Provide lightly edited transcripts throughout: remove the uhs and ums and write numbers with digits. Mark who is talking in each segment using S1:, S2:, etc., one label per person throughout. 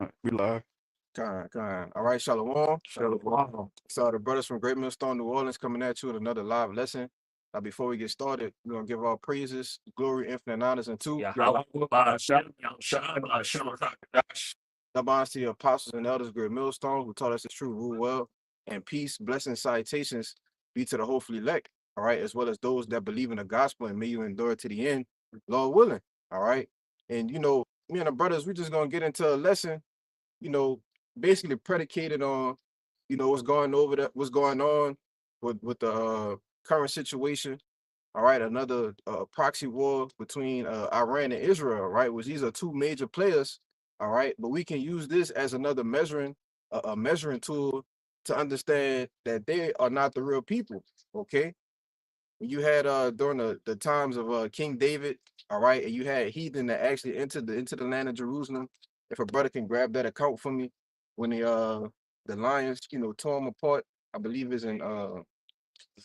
S1: We live.
S2: Kind. All right, Shalom.
S1: Shalom.
S2: So the brothers from Great Millstone, New Orleans, coming at you with another live lesson. Before we get started, we're gonna give our praises, glory, infinite honors, and two.
S1: Yahweh, Hashem, Yahshua, Hashem, Dash.
S2: Bonds to the apostles and elders, Great Millstone, who taught us the truth, rule well, and peace, blessings, salutations be to the hopefully elect. All right, as well as those that believe in the gospel and may you endure to the end, Lord willing. All right, and me and the brothers, we just gonna get into a lesson. You know, basically predicated on, what's going on with the current situation. All right, another proxy war between Iran and Israel, right? Which these are two major players, all right. But we can use this as another a measuring tool to understand that they are not the real people. Okay, you had during the times of King David, all right, and you had heathen that actually entered into the land of Jerusalem. If a brother can grab that account for me, when the lions, tore them apart, I believe is in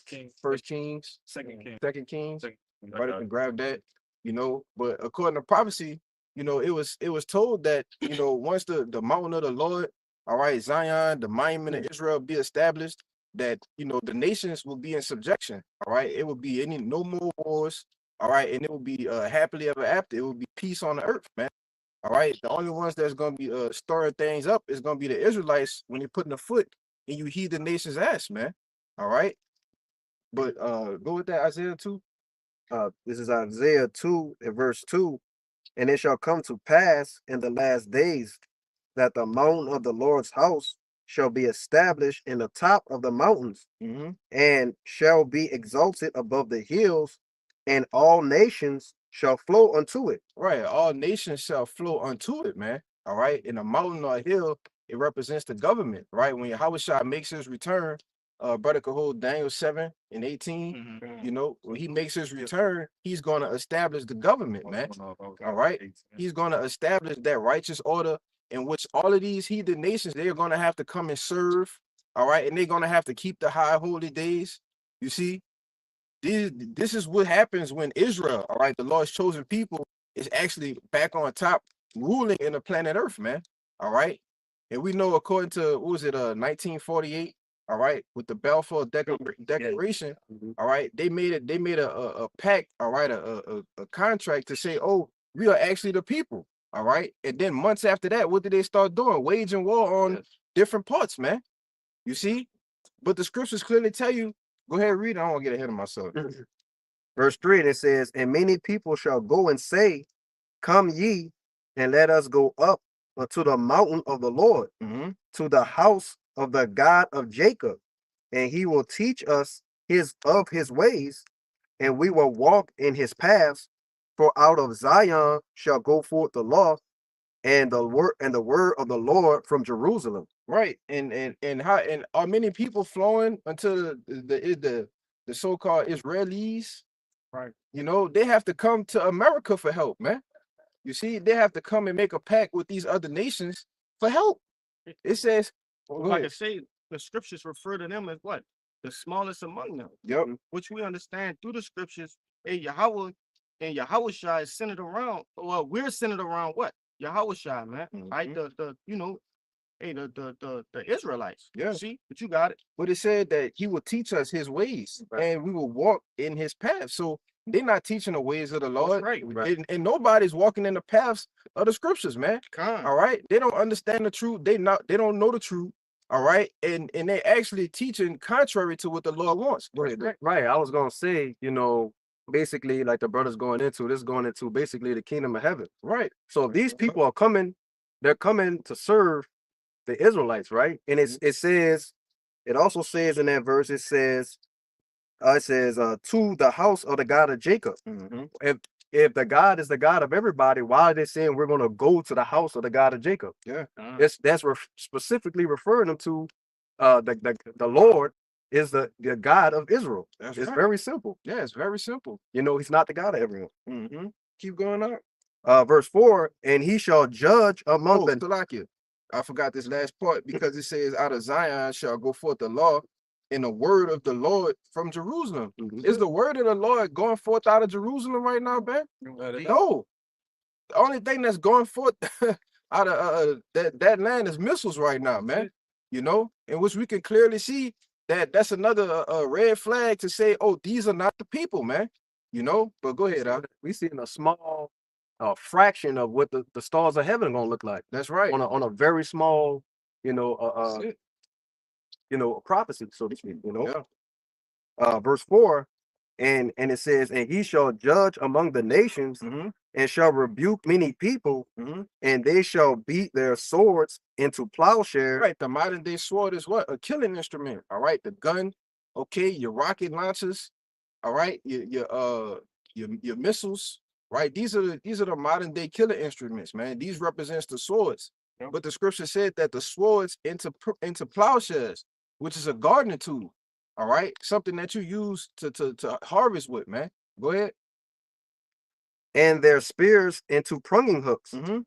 S1: King,
S2: First Kings,
S1: second king.
S2: Second Kings.
S1: Second,
S2: Brother can grab that, But according to prophecy, it was told that once the mountain of the Lord, all right, Zion, the monument of Israel be established, that the nations will be in subjection. All right, it will be no more wars. All right, and it will be happily ever after. It will be peace on the earth, man. All right, the only ones that's gonna be stirring things up is gonna be the Israelites when they're putting a foot and you heed the nation's ass, man. All right, but go with that Isaiah 2.
S3: This is Isaiah 2 and verse 2. And it shall come to pass in the last days that the mountain of the Lord's house shall be established in the top of the mountains
S2: Mm-hmm.
S3: and shall be exalted above the hills, and all nations shall flow unto it.
S2: Right, all nations shall flow unto it, man. All right, in a mountain or a hill, it represents the government, right? When Yahushua makes his return, brother could hold Daniel 7 and 18. When he makes his return, he's going to establish the government, man. All right, he's going to establish that righteous order in which all of these heathen nations, they're going to have to come and serve. All right, and they're going to have to keep the high holy days. You see, this is what happens when Israel, all right, the Lord's chosen people, is actually back on top, ruling in the planet Earth, man. All right, and we know according to 1948, all right, with the Balfour Declaration, all right, they made it. They made a pact, all right, a contract to say, oh, we are actually the people, all right. And then months after that, what did they start doing? Waging war on different parts, man. You see, but the scriptures clearly tell you. Go ahead, read. I don't want to get ahead of myself.
S3: Verse 3, and it says, and many people shall go and say, come ye, and let us go up unto the mountain of the Lord, to the house of the God of Jacob, and he will teach us his ways, and we will walk in his paths. For out of Zion shall go forth the law and the word of the Lord from Jerusalem.
S2: Right, and are many people flowing unto the so-called Israelis?
S1: Right.
S2: They have to come to America for help, man. You see, they have to come and make a pact with these other nations for help. It says,
S4: like I say, the scriptures refer to them as what? The smallest among them.
S2: Yep.
S4: Which we understand through the scriptures. Hey, Yahweh and Yahushua is centered around, well, we're centered around what? Yahushua, man. Right? The Israelites.
S2: Yeah.
S4: See, but you got it.
S2: But it said that he will teach us his ways, and we will walk in his path. So they're not teaching the ways of the Lord.
S4: Right.
S2: And nobody's walking in the paths of the scriptures, man. All right. They don't understand the truth. They don't know the truth. All right. And they actually teaching contrary to what the Lord wants. Go ahead.
S3: Right. I was gonna say, basically, like the brothers going into basically the kingdom of heaven.
S2: Right.
S3: So if these people are coming, they're coming to serve the Israelites, right? And it also says in that verse, it says to the house of the God of Jacob. If the God is the God of everybody, why are they saying we're going to go to the house of the God of Jacob?
S2: Yeah.
S3: That's specifically referring them to the Lord is the God of Israel. It's very simple.
S2: Yeah, it's very simple.
S3: He's not the God of everyone.
S2: Keep going up.
S3: Verse 4, and he shall judge among the
S2: Salakia. I forgot this last part because it says, out of Zion shall go forth the law and the word of the Lord from Jerusalem. Is the word of the Lord going forth out of Jerusalem right now, man? No. The only thing that's going forth out of that land is missiles right now, man. You know, in which we can clearly see that that's another red flag to say, oh, these are not the people, man. You know, but go ahead, Al.
S3: We seeing a small fraction of what the stars of heaven are gonna look like
S2: That's right.
S3: on a very small, you know,
S2: That's it.
S3: prophecy, so to speak. You know,
S2: Yeah.
S3: verse 4, and it says, and he shall judge among the nations,
S2: Mhm.
S3: and shall rebuke many people,
S2: Mhm.
S3: and they shall beat their swords into plowshares.
S2: Right. The modern day sword is what? A killing instrument. All right. The gun, okay, your rocket launchers, all right, your missiles, right? These are the modern day killer instruments, man. These represents the swords.
S4: Yep.
S2: But the scripture said that the swords into plowshares, which is a gardening tool. All right, something that you use to harvest with, man. Go ahead.
S3: And their spears into pruning hooks.
S2: Mhm.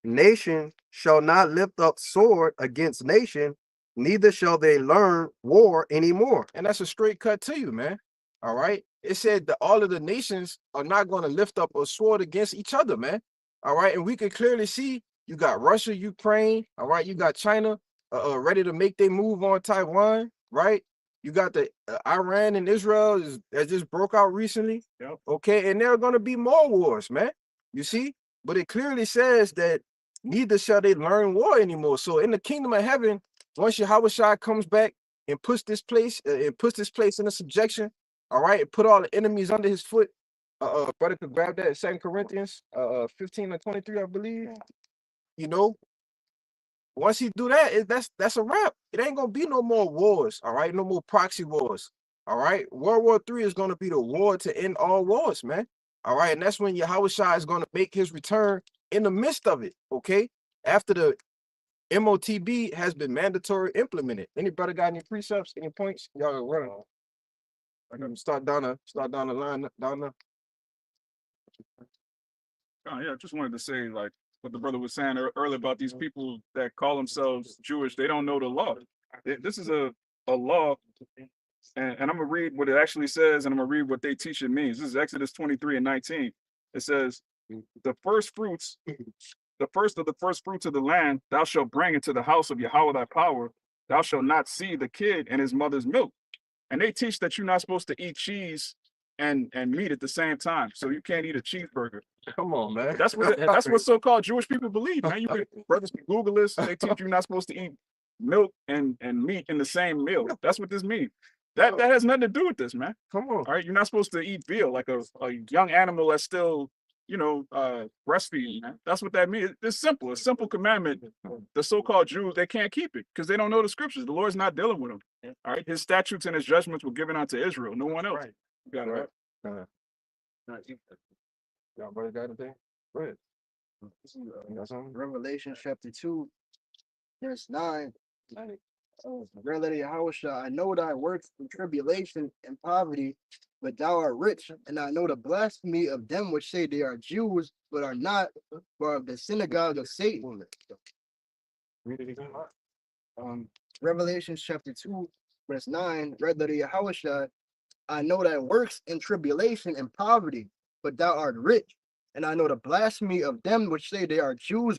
S3: Nation shall not lift up sword against nation, neither shall they learn war anymore.
S2: And that's a straight cut to you, man. All right. It said that all of the nations are not going to lift up a sword against each other, man. All right. And we can clearly see you got Russia, Ukraine. All right. You got China ready to make their move on Taiwan, right? You got the Iran and Israel that just broke out recently.
S4: Yep.
S2: Okay. And there are going to be more wars, man. You see? But it clearly says that neither shall they learn war anymore. So in the kingdom of heaven, once Yahweh comes back and puts this place into subjection, all right, and put all the enemies under his foot. Brother could grab that, 2 Corinthians 15 and 23, I believe. You know, once he do that, that's a wrap. It ain't gonna be no more wars, all right, no more proxy wars. All right. World War III is gonna be the war to end all wars, man. All right, and that's when Yahweh is gonna make his return in the midst of it. Okay, after the MOTB has been mandatory implemented. Any brother got any precepts, any points? Y'all run. I can start down the line down there.
S1: Oh, yeah, just wanted to say, like, what the brother was saying earlier about these people that call themselves Jewish. They don't know the law. This is a law, and I'm gonna read what it actually says, and I'm gonna read what they teach it means. This is Exodus 23 and 19. It says, the first fruits, the first of the first fruits of the land, thou shalt bring into the house of Yahweh thy power. Thou shalt not see the kid and his mother's milk. And they teach that you're not supposed to eat cheese and meat at the same time. So you can't eat a cheeseburger.
S2: Come on, man.
S1: That's what so-called Jewish people believe, man. You could, brothers can Google this. They teach you're not supposed to eat milk and meat in the same meal. That's what this means. That has nothing to do with this, man.
S2: Come on.
S1: All right, you're not supposed to eat veal like a young animal that's still, breastfeeding, man. That's what that means. It's simple. A simple commandment. The so-called Jews, they can't keep it because they don't know the scriptures. The Lord's not dealing with them. All right, his statutes and his judgments were given unto Israel, no one else.
S4: Right.
S1: You got it right.
S2: Y'all brother got anything? Go ahead. You got something?
S5: Revelation chapter 2, verse 9. Great lady Yahushua, I know thy works in tribulation and poverty, but thou art rich, and I know the blasphemy of them which say they are Jews, but are not, for of the synagogue of Satan.
S2: Read it again.
S5: Revelation chapter 2, verse 9. Great lady Yahushua, I know thy works in tribulation and poverty, but thou art rich, and I know the blasphemy of them which say they are Jews,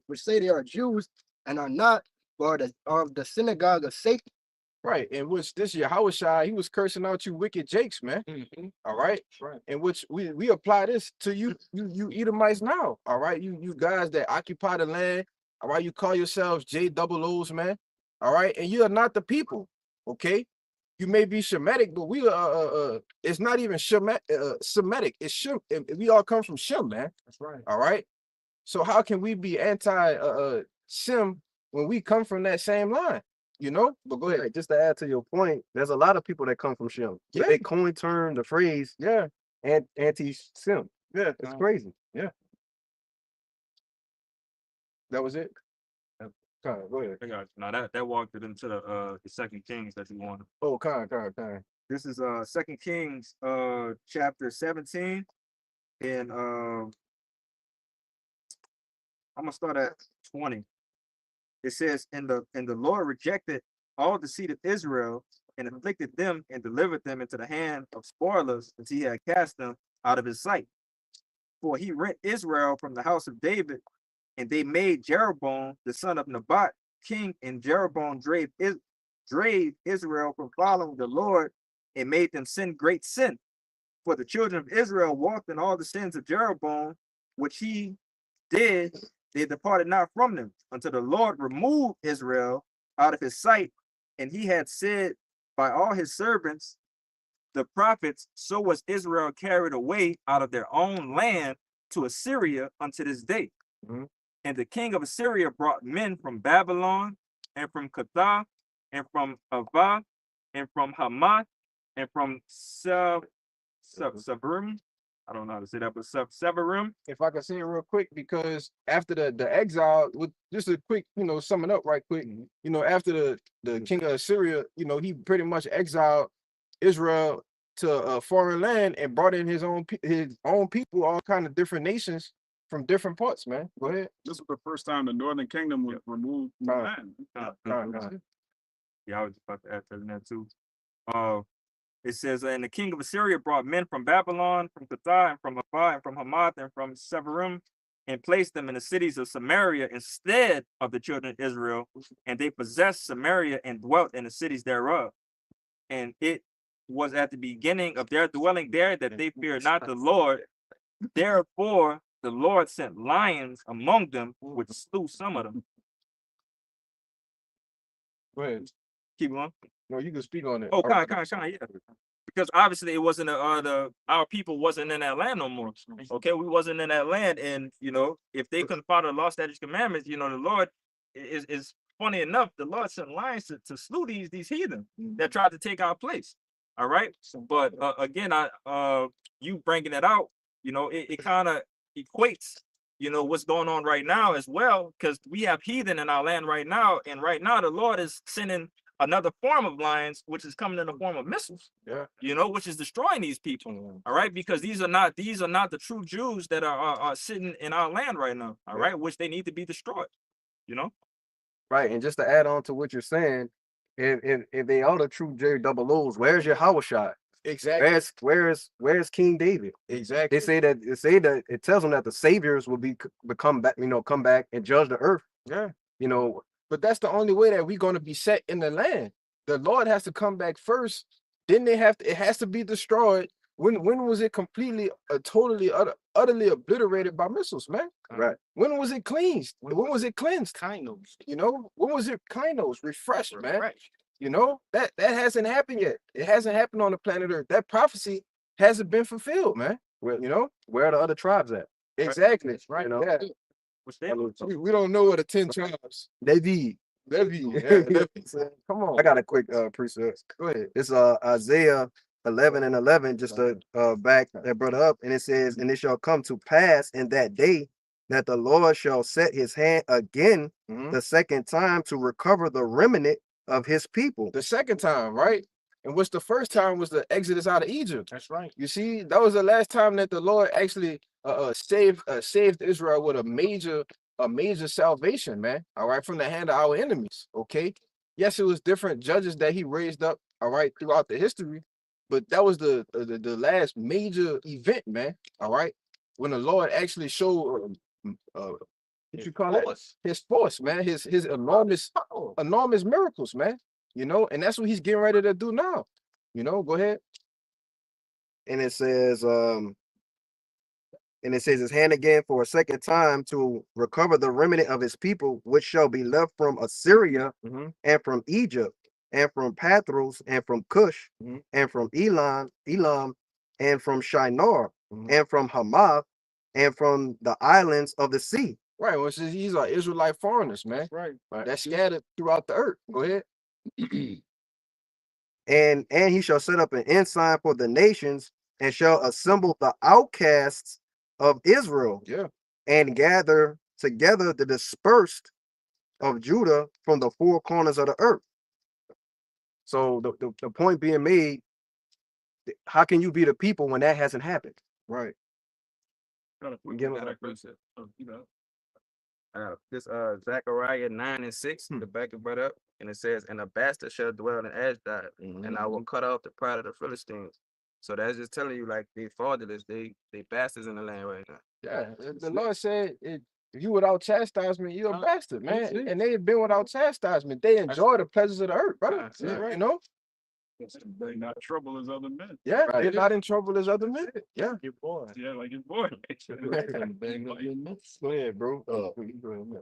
S5: which say they are Jews and are not, or of the synagogue of Satan.
S2: Right, in which this Yahweh he was cursing out you wicked Jakes, man. All right,
S4: Right.
S2: in which we apply this to you Edomites now. All right, you guys that occupy the land. All right, you call yourselves JOOs, man. All right, and you are not the people. Okay, you may be Shemitic, but we it's not even Semitic. It's Shem. We all come from Shem, man.
S4: That's right.
S2: All right, so how can we be anti Shem when we come from that same line? You know, but go ahead.
S3: Right, just to add to your point, there's a lot of people that come from Shem.
S2: Yeah.
S3: They coin term the phrase
S2: Yeah,
S3: anti-Shem.
S2: yeah,
S3: It's crazy.
S2: that was it. Go ahead.
S6: I got you. Now that walked it into the Second Kings that you wanted.
S2: Oh, Khan.
S6: This is Second Kings chapter 17, and I'm gonna start at 20. It says, and the Lord rejected all the seed of Israel and afflicted them and delivered them into the hand of spoilers until he had cast them out of his sight. For he rent Israel from the house of David And they made Jeroboam, the son of Nebat, king, and Jeroboam drave Israel from following the Lord and made them sin great sin. For the children of Israel walked in all the sins of Jeroboam, which he did, they departed not from them, until the Lord removed Israel out of his sight. And he had said by all his servants, the prophets, so was Israel carried away out of their own land to Assyria unto this day.
S2: Mhm.
S6: And the king of Assyria brought men from Babylon, and from Cathah, and from Avah, and from Hamath, and from Severim. I don't know how to say that, but Severim.
S2: If I can say it real quick, because after the exile, with just a quick, summing up right quick, after the king of Assyria, he pretty much exiled Israel to a foreign land and brought in his own people, all kind of different nations from different parts, man. Go ahead.
S1: This was the first time the Northern Kingdom was removed from the
S2: Right.
S1: land.
S6: Yeah, I was about to add that too. It says, and the king of Assyria brought men from Babylon, from Cathah, and from Avah, and from Hamath, and from Severim, and placed them in the cities of Samaria instead of the children of Israel. And they possessed Samaria and dwelt in the cities thereof. And it was at the beginning of their dwelling there that they feared not the Lord. Therefore, the Lord sent lions among them, which slew some of them.
S2: Go ahead.
S6: Keep going.
S2: No, you can speak on it.
S6: Oh, kind, yeah. Because obviously it wasn't our people wasn't in that land no more. Okay, we wasn't in that land, and if they couldn't follow the law, statutes, commandments, the Lord is funny enough. The Lord sent lions to slew these heathen that tried to take our place. All right, but again, you bringing it out, it kind of equates, what's going on right now as well, because we have heathen in our land right now, and right now the Lord is sending another form of lions, which is coming in the form of missiles, which is destroying these people. All right, because these are not the true Jews that are sitting in our land right now. All right, which they need to be destroyed.
S3: Right, and just to add on to what you're saying, if they are the true JOOs, where's your Hawashai?
S2: Exactly.
S3: Where's King David?
S2: Exactly.
S3: They say that it tells them that the saviors will come back and judge the earth.
S2: Yeah.
S3: But
S2: But that's the only way that we're going to be set in the land. The Lord has to come back first. Then it has to be destroyed. When was it completely, totally, utterly obliterated by missiles, man?
S3: right.
S2: When was it cleansed? When was it cleansed?
S4: Kinos.
S2: When was it refreshed, man?
S4: Refresh.
S2: That hasn't happened yet. It hasn't happened on the planet Earth. That prophecy hasn't been fulfilled, man.
S3: Where are the other tribes at?
S2: Exactly.
S4: Right.
S2: Yeah.
S6: Which they
S2: We don't know what the 10 tribes.
S3: Levi.
S2: Levi. Yeah, Levi. Come on.
S3: I got a quick precept.
S2: Go ahead.
S3: It's Isaiah 11:11, just to back that brother up, and it says, and it shall come to pass in that day that the Lord shall set his hand again the second time to recover the remnant of his people.
S2: The second time, right? And what's the first time was the exodus out of Egypt.
S4: That's right.
S2: You see, that was the last time that the Lord actually saved Israel with a major salvation, man. All right, from the hand of our enemies. Okay. Yes, it was different judges that he raised up, all right, throughout the history, but that was the last major event, man. All right, when the Lord actually showed what you call it? His force, man. His enormous miracles, man. And that's what he's getting ready to do now. Go ahead.
S3: And it says, his hand again for a second time to recover the remnant of his people, which shall be left from Assyria and from Egypt and from Pathros and from Cush and from Elam and from Shinar and from Hamath and from the islands of the sea.
S2: Right. Well, these are Israelite foreigners, man.
S4: Right.
S2: That's scattered throughout the earth. Go ahead.
S3: And he shall set up an ensign for the nations and shall assemble the outcasts of Israel.
S2: Yeah.
S3: And gather together the dispersed of Judah from the four corners of the earth. So the point being made, how can you be the people when that hasn't happened?
S2: Right.
S7: This Zechariah 9:6, the back of it up, and it says, and a bastard shall dwell in Ashdod, and I will cut off the pride of the Philistines. So that's just telling you, like, they fatherless, they bastards in the land right now.
S2: Yeah, the Lord said it If you without chastisement, you're a bastard,
S4: that's
S2: man.
S4: it.
S2: And they've been without chastisement. They enjoy the pleasures of the earth, brother.
S4: That's it.
S2: You know?
S1: They're not trouble as other men.
S2: Yeah,
S3: Right.
S2: they're not in trouble as other men. Yeah.
S4: Your boy.
S1: Yeah, like his boy.
S2: Go ahead, bro.
S4: Go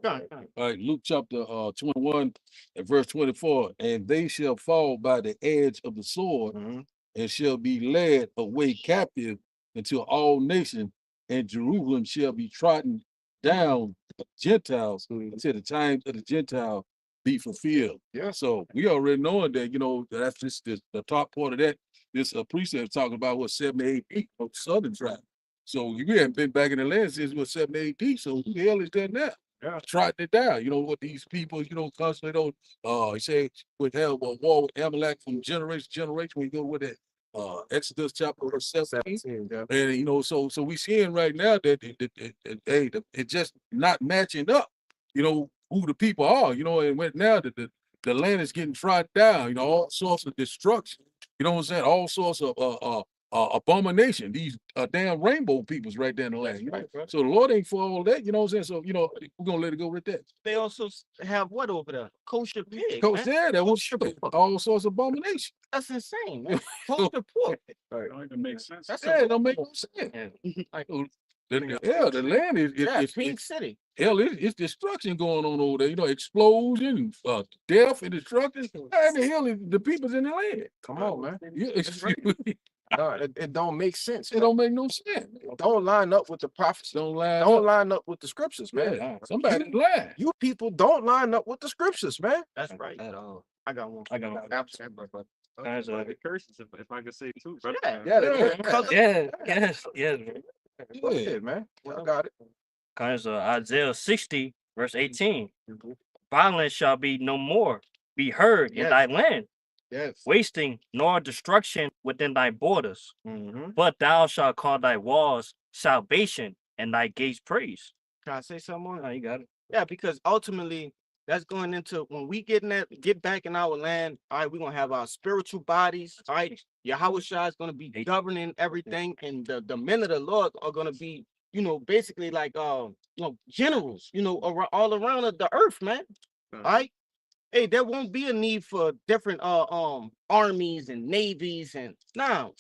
S4: on.
S8: All right, Luke chapter 21 and verse 24. And they shall fall by the edge of the sword
S2: Mhm.
S8: and shall be led away captive into all nations, and Jerusalem shall be trodden down of Gentiles until the times of the Gentile be fulfilled.
S2: Yeah.
S8: So we already knowing that, you know, that's just the top part of that. This precept talking about what 7 to 8 of southern tribe. So we haven't been back in the land since what 7 to 8. So who the hell is that now?
S2: Yeah.
S8: Trotting it down. You know what these people, you know, constantly don't he say would have a war with Amalek from generation to generation. When you go with that Exodus chapter 17.
S2: 17, yeah.
S8: And you know, so we seeing right now that it just not matching up, you know, who the people are, you know, and when now that the land is getting trod down, you know, all sorts of destruction, you know what I'm saying? All sorts of abomination, these damn rainbow peoples right there in the land. You know? So the Lord ain't for all that, you know what I'm saying? So, you know, we're gonna let it go with that.
S4: They also have what over there? Kosher pig.
S8: Coach,
S4: man.
S8: yeah, that was
S4: Kosher pork.
S8: all sorts of abomination.
S4: That's insane, man. Kosher pork.
S1: It don't even make sense.
S4: That's
S8: Yeah, it don't make no sense.
S4: like,
S8: The land is
S4: yeah,
S8: it's
S4: Pink City.
S8: hell, it's destruction going on over there. You know, explosion, death and destruction. How in the hell is the people's in the land?
S2: Come on, man.
S8: Yeah, excuse me.
S2: No, it don't make sense.
S8: It don't make no sense.
S2: Don't line up with the prophecy.
S8: Don't lie.
S2: Don't line up with the scriptures, man.
S8: Yeah, somebody lying.
S2: You people don't line up with the scriptures, man.
S4: That's right.
S6: At all.
S4: I got one.
S6: I got one.
S4: Absolutely.
S6: Guys,
S1: The curses, if I could say too, brother.
S4: Yeah.
S2: Yeah,
S6: yeah, yes, yes.
S2: Go ahead, man. I got it.
S9: Because Isaiah 60, verse 18, violence shall be no more be heard in
S4: Yes.
S9: thy land,
S4: Yes.
S9: wasting nor destruction within thy borders.
S2: Mm-hmm.
S9: But thou shalt call thy walls salvation and thy gates praise.
S4: Can I say something more?
S9: Oh, you got it.
S4: Yeah, because ultimately that's going into when we get back in our land. All right, we're gonna have our spiritual bodies. All right, Yahweh Shai is gonna be governing everything, and the men of the Lord are gonna be, you know, basically like generals, you know, all around the earth, man. All right. Hey, there won't be a need for different armies and navies, and now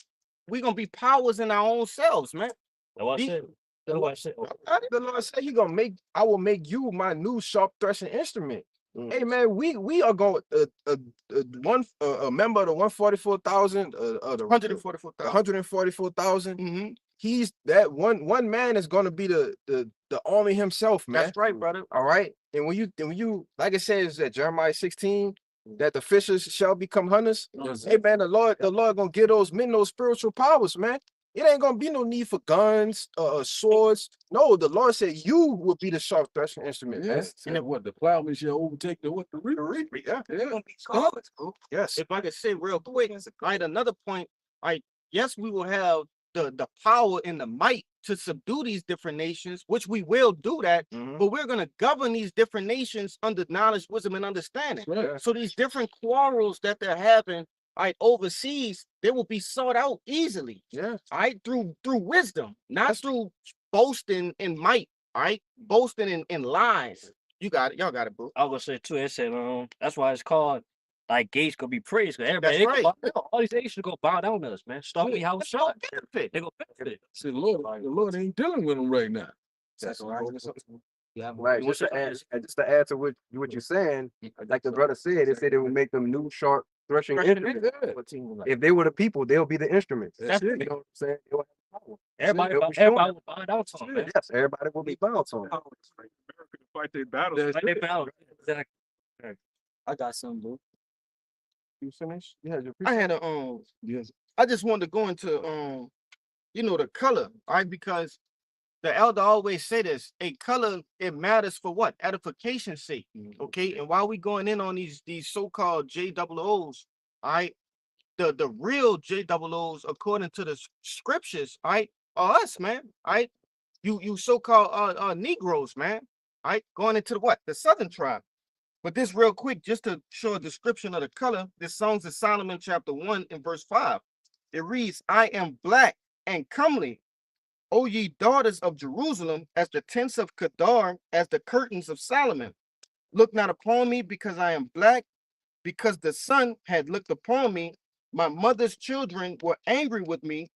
S4: we're gonna be powers in our own selves, man.
S9: That's what I
S4: The-
S9: said. That's what I said.
S2: The Lord said I will make you my new sharp threshing instrument. Hey man, we are going a member of the 144,000 the
S4: 144,000.
S2: 144,000.
S4: Mm-hmm.
S2: He's that one man is going to be the army himself, man.
S4: That's right, brother.
S2: All right. And when you like it says that Jeremiah 16 that the fishers shall become hunters. Hey man, the Lord gonna give those men those spiritual powers, man. It ain't gonna be no need for guns, swords. No, the Lord said you will be the sharp threshing instrument.
S8: Yes. And what the plowman shall overtake the reaper.
S2: Yeah. Yes.
S4: If I could say real quick, right, another point, right, yes, we will have the power and the might to subdue these different nations, which we will do that,
S2: Mhm.
S4: but we're going to govern these different nations under knowledge, wisdom, and understanding.
S8: Right.
S4: So these different quarrels that they're having, right, overseas, they will be sought out easily,
S2: Yeah.
S4: all right, through wisdom, not through boasting and might, all right, boasting in lies. You got it. Y'all got it, boo.
S9: I was gonna say too. It said, that's why it's called thy gates gonna be praised. Cause everybody,
S4: That's
S9: they go
S4: right.
S9: all these nations go bow down to us, man. Start with how
S4: That's
S9: shot.
S4: no benefit.
S9: They go benefit.
S8: See, the Lord ain't dealing with them right now.
S3: Right. Just to add to what you're saying, like the brother said, it said it would make them new sharp threshing instruments. If they were the people, they'll be the instruments.
S8: That's
S3: You
S8: it.
S3: know what I'm saying? They'll have power.
S9: Everybody,
S3: They'll be
S9: everybody
S3: strong.
S9: will bow down to them, man.
S3: Yes, everybody will be bound to them.
S1: America to fight their battles.
S8: That's
S9: Like they
S8: it.
S9: bow. Exactly.
S6: I got some, bro.
S2: You finished? You had your
S4: I had a
S8: Yes.
S4: I just wanted to go into the color, all right? Because the elder always say this, a color, it matters for what? Edification's sake. Okay. And while we going in on these so-called JOOs, all right, the real JOOs, according to the scriptures, all right, are us, man. All right. You so-called Negroes, man. All right, going into the southern tribe. But this real quick, just to show a description of the color, this Songs of Solomon, chapter 1 and verse 5. It reads, I am black and comely, O ye daughters of Jerusalem, as the tents of Kedar, as the curtains of Solomon. Look not upon me because I am black, because the sun had looked upon me. My mother's children were angry with me.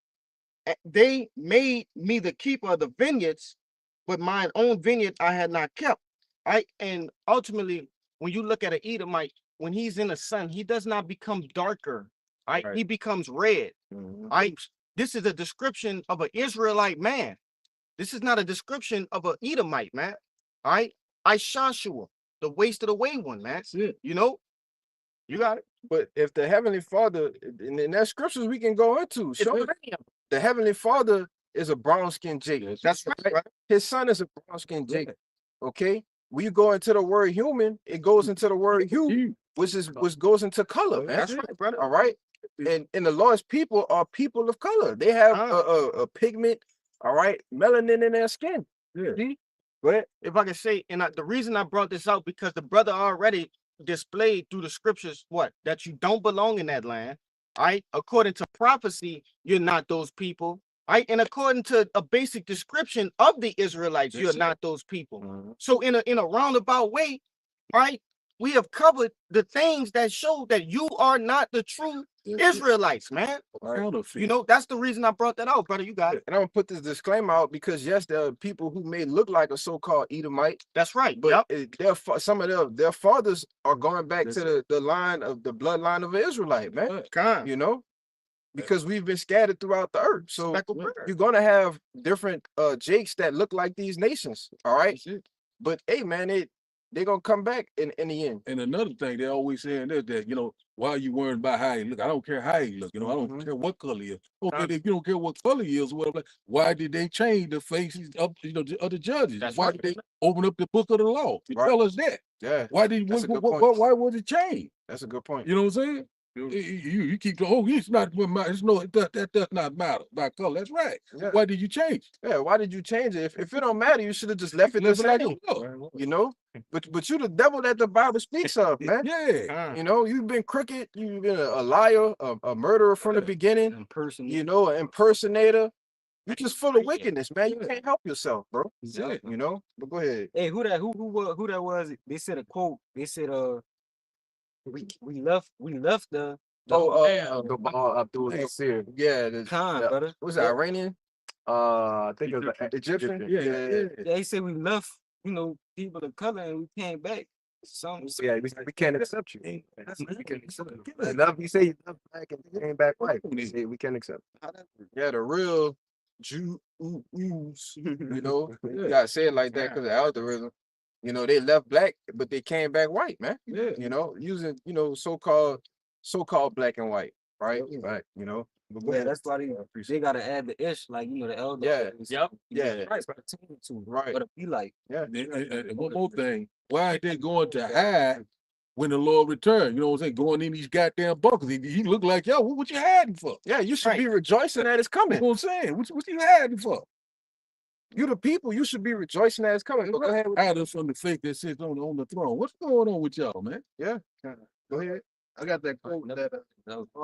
S4: They made me the keeper of the vineyards, but mine own vineyard I had not kept. And ultimately, when you look at an Edomite, when he's in the sun, he does not become darker. Right? He becomes red. This is a description of an Israelite man. This is not a description of an Edomite, man. All right. Joshua, the waste of the way one, man. You know, you got it.
S2: But if the Heavenly Father, and there's scriptures we can go into, show the Heavenly Father is a brown-skinned Jacob.
S4: That's right.
S2: His son is a brown-skinned Jacob. Okay? When you go into the word human, it goes into the word hue, which goes into color. Man.
S4: That's right, brother.
S2: All right. And the Lord's people are people of color. They have a pigment, all right, melanin in their skin. See?
S4: But if I can say, and the reason I brought this out, because the brother already displayed through the scriptures that you don't belong in that land. Right? According to prophecy, you're not those people. Right? And according to a basic description of the Israelites, you're not those people. So in a roundabout way, right? We have covered the things that show that you are not the true Israelites, man. You know, that's the reason I brought that out, brother. You got it.
S2: And I'm gonna put this disclaimer out because yes, there are people who may look like a so-called Edomite.
S4: That's right.
S2: But some of their fathers are going back to the line of the bloodline of an Israelite, man. You know, because we've been scattered throughout the earth. So you're gonna have different Jakes that look like these nations. All right. But hey, man, they're gonna come back in the end.
S8: And another thing they always saying is that, you know, why are you worried about how he look? I don't care how he look, you know, I don't care what color he is. Okay, if you don't care what color he is, whatever, why did they change the faces of the judges? Why did they open up the book of the law to tell us that?
S2: Yeah.
S8: Why was it changed?
S2: That's a good point.
S8: You know what I'm saying? You keep it's not that does not matter by color. That's right.
S2: Yeah.
S8: Why did you change?
S2: Yeah, why did you change it? If it don't matter, you should have just left it the same. You know, but you the devil that the Bible speaks of, man.
S8: Yeah.
S2: You know, you've been crooked, you've been a liar, a murderer from the beginning, you know, an impersonator. You're just full of wickedness, man. You can't help yourself, bro. You know, but go ahead.
S7: Hey, who that was? They said a quote. They said, we left the
S2: Abdul Nasir. Yeah,
S7: brother.
S2: Was it Iranian? I think it was Egyptian.
S7: Yeah. They said we left, you know, people of color, and we came back.
S3: We can't accept you. We can't accept you. Love, you say you love black and you came back white. We can't accept.
S2: Yeah, the real Jews, you know, you gotta say it like that because of algorithm. You know, they left black, but they came back white, man.
S8: Yeah.
S2: You know, using, you know, so-called black and white, right? Right. You know.
S7: Yeah, that's why they gotta add the ish, like, you know, the elder.
S2: Yeah.
S7: Right. But it be like,
S8: And one more thing, why ain't they going to hide when the Lord returns? You know what I'm saying? Going in these goddamn bunkers. He look like, yo, what you hiding for?
S2: Yeah, you should be rejoicing that it's coming.
S8: You know what I'm saying? What you hiding for?
S2: You the people, you should be rejoicing that it's coming. Go ahead.
S8: Hide us from the fake that sits on the throne. What's going on with y'all, man?
S2: Yeah. Go ahead.
S5: I got that quote that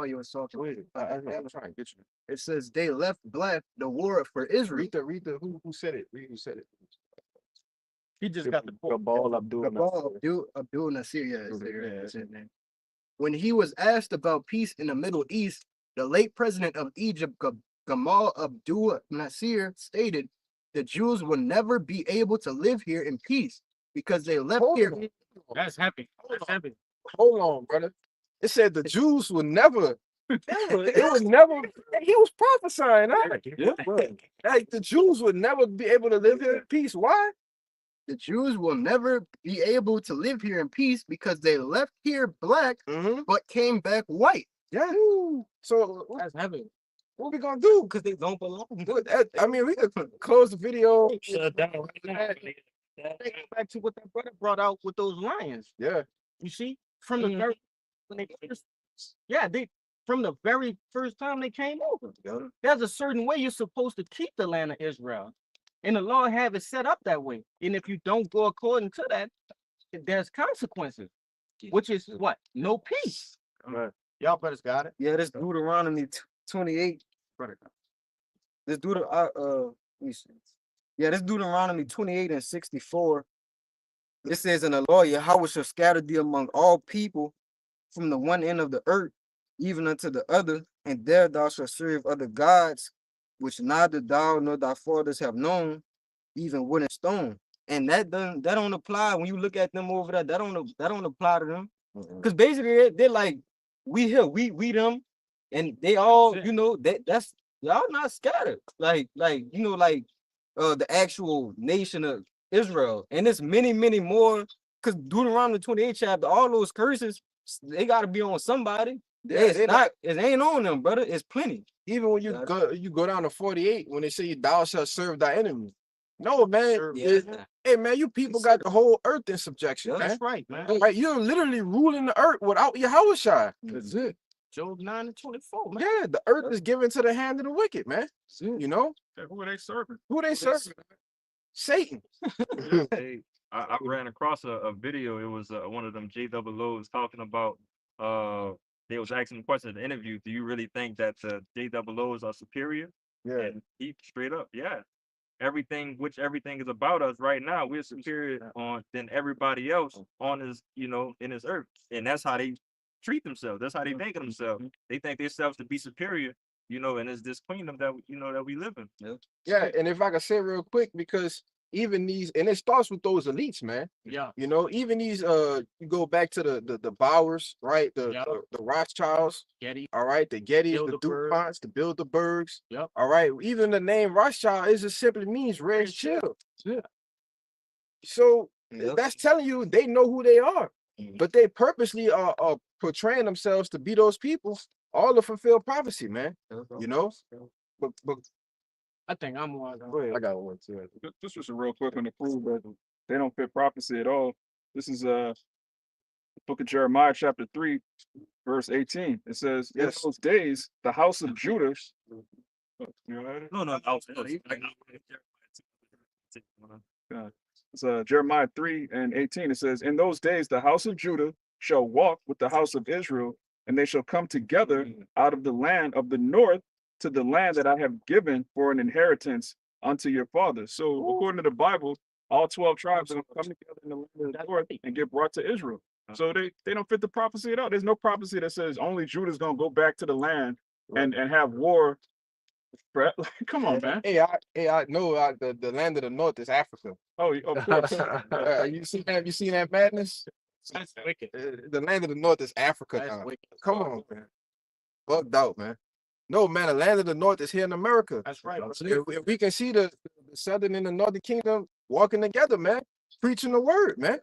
S5: you was talking.
S2: Go ahead. I'm trying to get you.
S5: It says they left black the war for Israel.
S2: Read the who said it? Read who said it.
S4: He just got the quote.
S3: Gabal
S5: Abdul Nasir, that's it, man. When he was asked about peace in the Middle East, the late president of Egypt, Gamal Abdul Nasir, stated the Jews will never be able to live here in peace because they left here.
S4: That's happy. That's happy.
S2: Hold on, brother. It said the Jews will never. It was never. He was prophesying. Like the Jews would never be able to live here in peace. Why?
S5: The Jews will never be able to live here in peace because they left here black, but came back white.
S2: Yeah. So
S4: That's heavy.
S2: what we gonna do?
S4: Because they don't belong.
S2: I mean, we could close the video.
S9: Shut down right now.
S4: Back to what that brother brought out with those lions.
S2: Yeah.
S4: You see, from the very when they first, from the very first time they came over, there's a certain way you're supposed to keep the land of Israel, and the Lord have it set up that way. And if you don't go according to that, there's consequences, which is what? No peace. Y'all brothers got it.
S7: yeah, this Deuteronomy 28, brother. This
S4: Let me see. Yeah, this Deuteronomy 28 and 64. It says, "And the Lord Yahweh shall scatter thee among all people from the one end of the earth, even unto the other, and there thou shalt serve other gods, which neither thou nor thy fathers have known, even wood and stone." And that don't apply when you look at them over there. That don't apply to them. Because basically they're like, we here, we them, and they all, you know, that's y'all not scattered. Like, like the actual nation of Israel. And there's many more, because Deuteronomy 28 chapter, all those curses, they gotta be on somebody.
S2: Yeah, they not,
S4: It ain't on them, brother. It's plenty.
S2: even when you go down to 48, when they say thou shalt serve thy enemy. No, man.
S4: Yeah.
S2: Hey, man, you people got the whole earth in subjection, man.
S4: That's right, man.
S2: Like, you're literally ruling the earth without Yahweh Shai.
S8: That's it.
S4: Job 9 and 24, man.
S2: Yeah, the earth is given to the hand of the wicked, man.
S8: That's it.
S2: You know
S1: Yeah, who are they serving?
S2: who they serving? Satan.
S6: Hey, I ran across a video. It was one of them JWOs talking about they was asking the question in the interview, do you really think that the JWOs are superior?
S2: Yeah.
S6: And he straight up, yeah. Everything is about us right now, we're superior than everybody else on this, you know, in this earth. And that's how they treat themselves. That's how they think of themselves. They think themselves to be superior, you know, and it's this kingdom that that we live in.
S2: Yeah, and if I could say real quick, because even these, and it starts with those elites, man.
S4: Yeah.
S2: You know, even these you go back to the Bowers, right? The Rothschilds,
S4: Getty.
S2: all right, the Gettys, the
S4: Bilderberg.
S2: DuPonts, the Bilderbergs.
S4: Yep.
S2: All right. Even the name Rothschild is just simply means red shield.
S8: Yeah.
S2: So
S4: Yep.
S2: that's telling you they know who they are.
S4: Mhm.
S2: But they purposely are portraying themselves to be those people, all to fulfill prophecy, man. You know? But
S4: I think I'm one.
S2: go ahead. I got one too.
S1: This was a real quick one to prove that they don't fit prophecy at all. This is the book of Jeremiah, chapter 3, verse 18. It says, "In
S2: Yes.
S1: those days, the house of Judah." Oh, you know that?
S6: No,
S1: It's Jeremiah 3 and 18. It says, "In those days, the house of Judah shall walk with the house of Israel, and they shall come together out of the land of the north to the land that I have given for an inheritance unto your fathers." So, according to the Bible, all 12 tribes are going to come together in the land of the north and get brought to Israel. So they don't fit the prophecy at all. There's no prophecy that says only Judah's going to go back to the land and have war. Come on, man.
S2: I know the land of the north is Africa.
S1: Oh, of course.
S2: You seen that madness?
S4: That's wicked.
S2: The land of the north is Africa
S4: That's
S2: now.
S4: wicked.
S2: Come on, man. Bugged out, man. No, man, the land of the north is here in America.
S4: That's right.
S2: If we can see the southern and the northern kingdom walking together, man, preaching the word, man.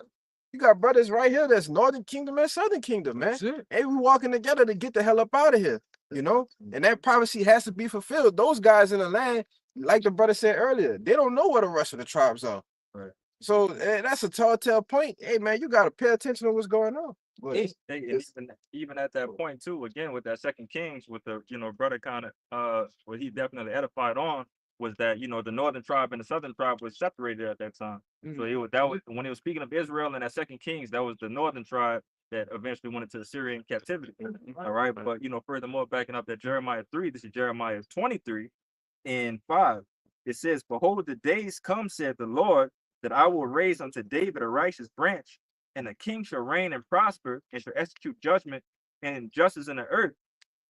S2: You got brothers right here that's northern kingdom and southern kingdom, man.
S8: That's it.
S2: Hey, we walking together to get the hell up out of here, you know? And that prophecy has to be fulfilled. Those guys in the land, like the brother said earlier, they don't know where the rest of the tribes are.
S8: Right.
S2: So that's a telltale point. Hey, man, you got to pay attention to what's going on. But
S6: Even at that point too, again with that Second Kings, with the brother kind of what he definitely edified on was that the northern tribe and the southern tribe was separated at that time. So that was when he was speaking of Israel in that Second Kings, that was the northern tribe that eventually went into the Syrian captivity. All right, but furthermore, backing up that Jeremiah 3, this is Jeremiah 23 and 5. It says, "Behold, the days come, said the Lord, that I will raise unto David a righteous branch, and the king shall reign and prosper, and shall execute judgment and justice in the earth.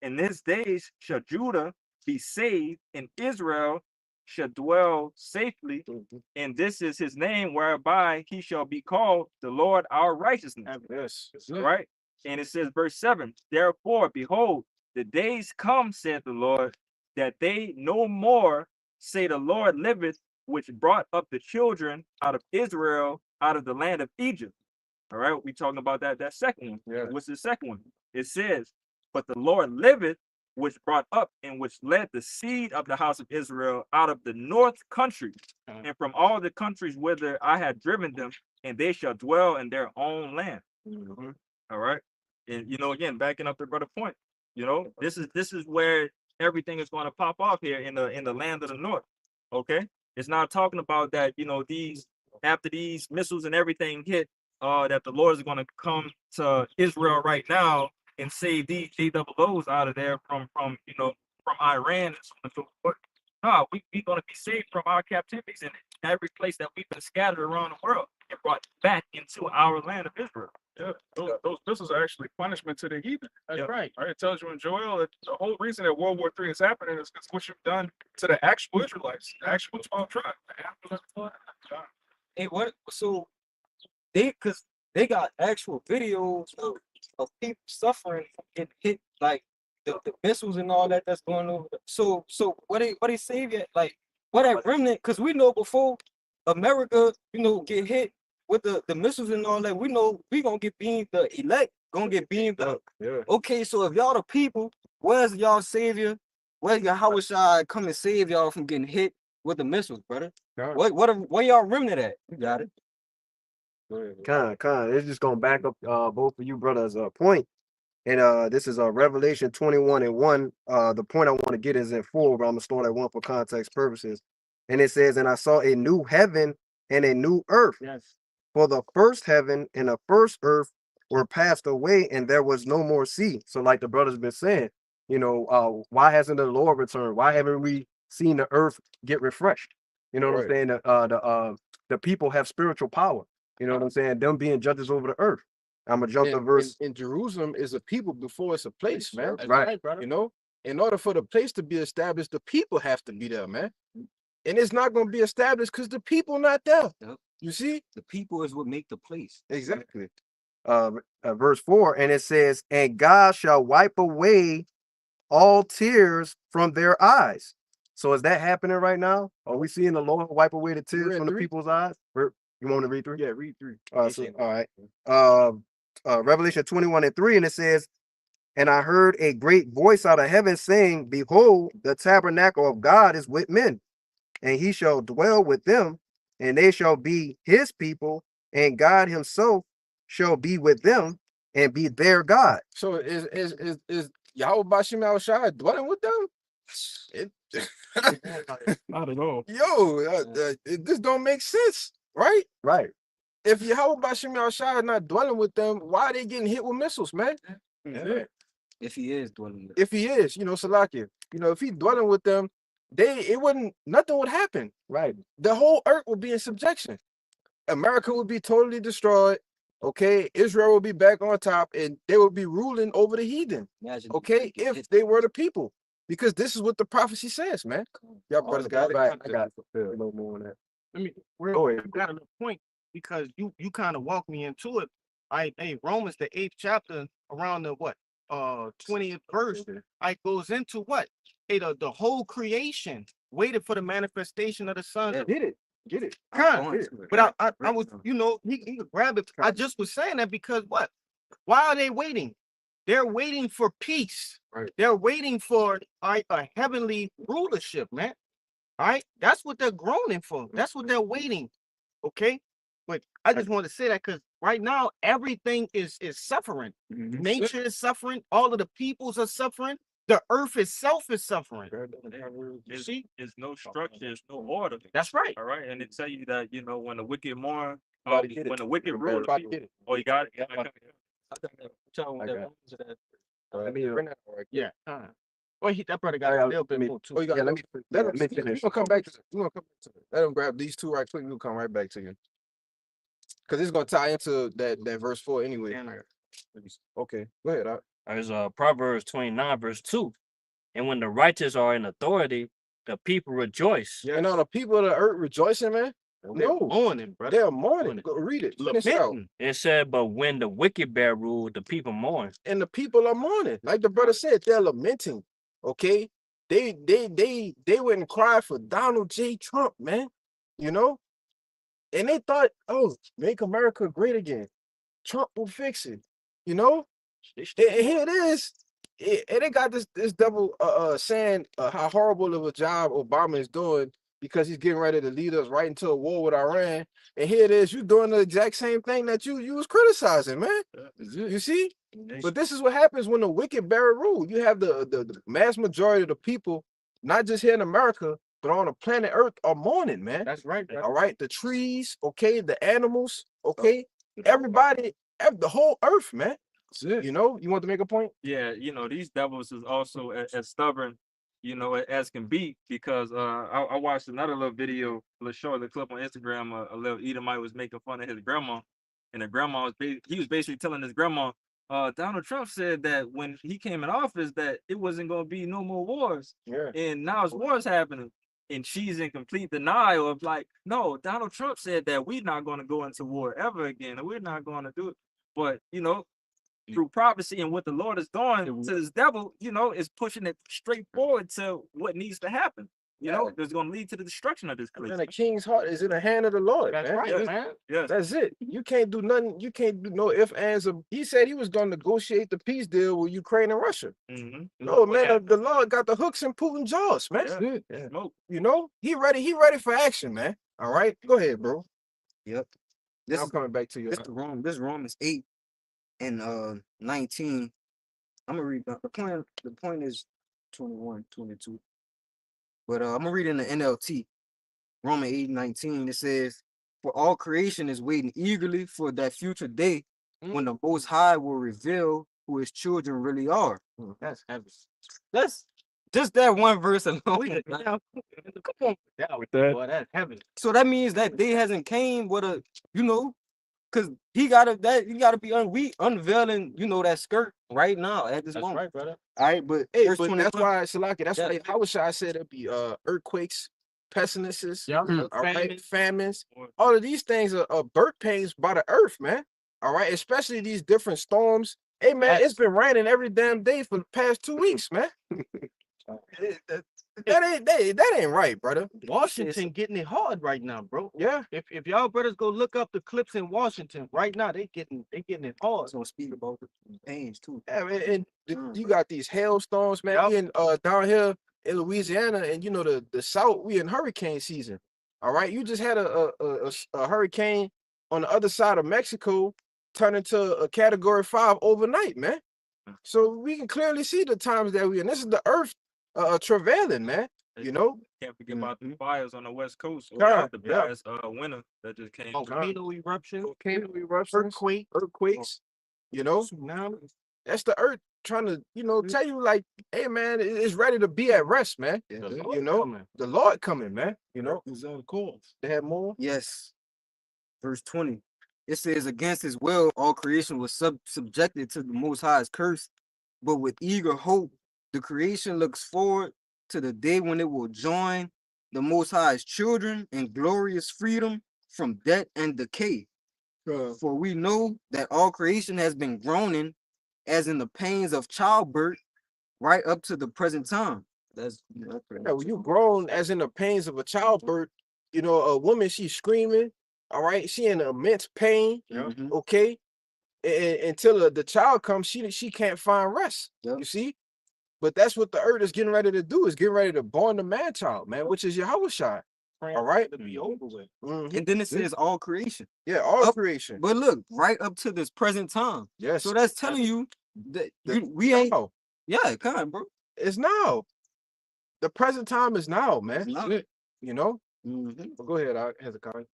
S6: In these days shall Judah be saved, and Israel shall dwell safely, and this is his name whereby he shall be called the Lord our righteousness."
S2: yes,
S6: Right? And it says, verse 7, "Therefore, behold, the days come, saith the Lord, that they no more say the Lord liveth, which brought up the children out of Israel out of the land of Egypt." All right, we talking about that second one.
S2: Yeah.
S6: What's the second one? It says, "But the Lord liveth, which brought up and which led the seed of the house of Israel out of the north country, and from all the countries whither I had driven them, and they shall dwell in their own land." All right. And again, backing up the brother point, this is where everything is going to pop off here in the land of the north. Okay. It's not talking about that, these after these missiles and everything hit, that the Lord is going to come to Israel right now and save these JWOs out of there from Iran and so on and so forth. no, we gonna be saved from our captivities in every place that we've been scattered around the world and brought back into our land of Israel.
S1: Yeah, those missiles are actually punishment to the heathen.
S4: That's
S6: Yeah.
S4: right.
S1: All right, it tells you in Joel that the whole reason that World War III is happening is because what you've done to the actual Israelites, the actual 12 tribes.
S7: Hey, what? So cause they got actual videos of people suffering from getting hit, like the missiles and all that that's going over. So what they savior, like what that remnant? Cause we know before America, get hit with the missiles and all that, we know we gonna get beamed, the elect gonna get beamed up.
S2: Yeah.
S7: Okay, so if y'all the people, where's y'all savior? Where's your how I come and save y'all from getting hit with the missiles, brother?
S2: God.
S7: Where y'all remnant at? You got it.
S3: Kind. It's just gonna back up both of you brothers' point. And this is Revelation 21:1. The point I want to get is in 4, but I'm gonna start at 1 for context purposes. And it says, and I saw a new heaven and a new earth.
S4: Yes.
S3: For the first heaven and the first earth were passed away, and there was no more sea. So, like the brother's been saying, why hasn't the Lord returned? Why haven't we seen the earth get refreshed? You know what I'm saying? The people have spiritual power. You know what I'm saying? Them being judges over the earth. I'm gonna jump to verse.
S2: In Jerusalem is a people before it's a place, man.
S4: That's
S3: Right.
S4: brother.
S2: You know, in order for the place to be established, the people have to be there, man. And it's not going to be established because the people not there.
S7: Yep.
S2: You see?
S7: The people is what make the place.
S2: Exactly.
S3: Verse 4, and it says, and God shall wipe away all tears from their eyes. So is that happening right now? Are we seeing the Lord wipe away the tears
S2: Read
S3: from the
S2: 3?
S3: people's eyes? You want to read 3?
S2: Yeah, read 3.
S3: All right. Revelation 21:3, and it says, and I heard a great voice out of heaven saying, behold, the tabernacle of God is with men, and he shall dwell with them, and they shall be his people, and God himself shall be with them and be their God.
S2: So is Yahweh Bashim Al Shai dwelling with them?
S1: Not at all.
S2: This don't make sense, right?
S3: Right.
S2: If Yahweh Bashim Al Shai is not dwelling with them, why are they getting hit with missiles, man?
S1: Yeah.
S7: If he is dwelling with
S2: If he is, Salakia, if he's dwelling with them, nothing would happen.
S3: Right.
S2: The whole earth would be in subjection. America would be totally destroyed. Okay, Israel will be back on top, and they will be ruling over the heathen.
S7: Imagine
S2: Okay, if they were the people, because this is what the prophecy says, man. Y'all brothers got it.
S3: Right. I got a little more on that.
S4: Let me
S3: Go ahead.
S4: you got a little point because you kind of walked me into it. Hey, Romans the 8th chapter around the 20th verse. I goes into what? Hey, the whole creation waited for the manifestation of the sons of
S2: Get it.
S4: But I was, he could grab it. I just was saying that because what? Why are they waiting? They're waiting for peace.
S2: Right.
S4: They're waiting for a heavenly rulership, man. All right. That's what they're groaning for. That's what they're waiting. Okay. But I just want to say that because right now everything is suffering. Nature is suffering. All of the peoples are suffering. The earth itself is suffering. You see?
S6: There's no structure, there's no order.
S4: That's right.
S6: All right. And it tell you that, when the wicked mourn,
S2: Everybody get it.
S6: when the wicked rule,
S2: Everybody get it.
S6: oh, you got it? Yeah,
S2: I got it. Let me bring that up right quick.
S4: Yeah. Well, that brother got a little bit more too.
S2: Oh, you got
S3: let me
S2: let
S3: me
S2: him
S3: finish.
S2: We're gonna come back to it. Let him grab these two right quick. We'll come right back to you. Because it's gonna tie into that verse 4 anyway. Okay, go ahead.
S9: There's Proverbs 29, verse 2. And when the righteous are in authority, the people rejoice.
S2: And all the people of the earth rejoicing, man. No,
S4: Mourning, brother.
S2: they're mourning. Go read it. Finish it out.
S4: Lamenting.
S9: It said, but when the wicked bear rule, the people mourn.
S2: And the people are mourning. Like the brother said, they're lamenting. Okay, they went and cried for Donald J. Trump, man. And they thought, oh, make America great again. Trump will fix it. And here it is. And they got this double saying how horrible of a job Obama is doing because he's getting ready to lead us right into a war with Iran. And here it is, you doing the exact same thing that you was criticizing, man. You see? But this is what happens when the wicked bear rule. You have the mass majority of the people, not just here in America, but on the planet Earth, are mourning, man.
S4: That's right. Brother.
S2: All right, the trees, okay, the animals, okay, everybody, the whole earth, man. You want to make a point?
S6: Yeah, these devils is also as stubborn you know, as can be, because I watched another little video, a little short, little clip on Instagram. A little Edomite was making fun of his grandma, and the grandma was he was basically telling his grandma, Donald Trump said that when he came in office that it wasn't going to be no more wars,
S2: Yeah.
S6: and now it's wars happening. And she's in complete denial of like, no, Donald Trump said that we're not going to go into war ever again, and we're not going to do it. But you know, through prophecy and what the Lord is doing to this devil, you know, is pushing it straight forward to what needs to happen. You know, that's going to lead to the destruction of this place.
S2: And the king's heart is in the hand of the Lord.
S4: That's
S2: man.
S4: right,
S6: Yes.
S4: man.
S6: Yes.
S2: That's it. You can't do nothing. You can't do no ifs, ands, or he said he was going to negotiate the peace deal with Ukraine and Russia.
S6: Mhm.
S2: No,
S6: What
S2: man,
S6: happened?
S2: the Lord got the hooks in Putin's jaws, man.
S6: Yeah.
S2: Yeah.
S6: Smoke.
S2: You know, he ready for action, man. All right. Go ahead, bro.
S5: Yep.
S2: This
S5: This
S2: I'm coming back to you.
S5: this Romans 8 and 19. I'm gonna read the point is 21, 22. But I'm gonna read in the NLT. Romans 8:19. It says, "For all creation is waiting eagerly for that future day when the Most High will reveal who His children really are."
S4: That's heavy.
S5: That's just that one verse alone.
S4: Come on.
S8: Yeah, with that.
S4: Boy, that's heavy.
S5: So that means that day hasn't came with a, you know, because he gotta be unveiling, you know, that skirt right now at this
S4: That's
S5: moment.
S4: right, brother.
S5: All right, but
S2: Hey,
S5: verse
S2: but
S5: 21,
S2: that's why Salaki, that's
S5: Yeah.
S2: why Hawashai said it'd be earthquakes, pestilences,
S4: Yeah.
S2: all right,
S4: Famine.
S2: famines. All of these things are birth pains by the earth, man. All right, especially these different storms. Hey man, it's been raining every damn day for the past 2 weeks, man. that ain't right, brother.
S4: Washington getting it hard right now, bro.
S2: Yeah.
S4: If y'all brothers go look up the clips in Washington right now, they getting it
S5: I
S4: hard.
S5: was gonna speak about the pains too.
S2: Yeah, man, and you got these hailstorms, man. We in down here in Louisiana, and you know the South, we in hurricane season. All right, you just had a hurricane on the other side of Mexico turn into a Category 5 overnight, man. So we can clearly see the times that we in. This is the Earth travailing, man. You know,
S6: Can't forget about the fires on the West Coast.
S2: God,
S6: The
S2: yeah.
S6: past winter that just came.
S4: Volcano eruption,
S2: volcano eruptions, earthquakes. You know,
S4: tsunami.
S2: that's the Earth trying to, you know, tell you like, hey man, it's ready to be at rest, man.
S4: The
S2: You
S4: Lord
S2: know,
S4: coming.
S2: the Lord coming, man. You know,
S8: Is that cause?
S2: they have more.
S5: Yes. Verse 20. It says, "Against His will, all creation was subjected to the Most High's curse, but with eager hope, the creation looks forward to the day when it will join the Most High's children in glorious freedom from death and decay. For we know that all creation has been groaning as in the pains of childbirth right up to the present time." That's
S2: Yeah, when you grown as in the pains of a childbirth, you know, a woman, she's screaming, all right, she in immense pain,
S5: Mhm.
S2: okay, until the child comes, she can't find rest.
S5: Yep.
S2: You see, but that's what the earth is getting ready to do, is getting ready to born the man child, man, which is Yahushua. All right,
S4: To be over with.
S2: Mhm.
S5: And then it says all creation.
S2: Yeah, all
S5: Up-
S2: creation.
S5: But look, right up to this present time.
S2: Yes,
S5: So that's telling you that
S2: The-
S5: we ain't.
S2: now.
S5: Yeah, come on, bro.
S2: It's now. The present time is now, man.
S5: It's now.
S2: You know.
S5: Mhm.
S2: But go ahead, Hezekiah.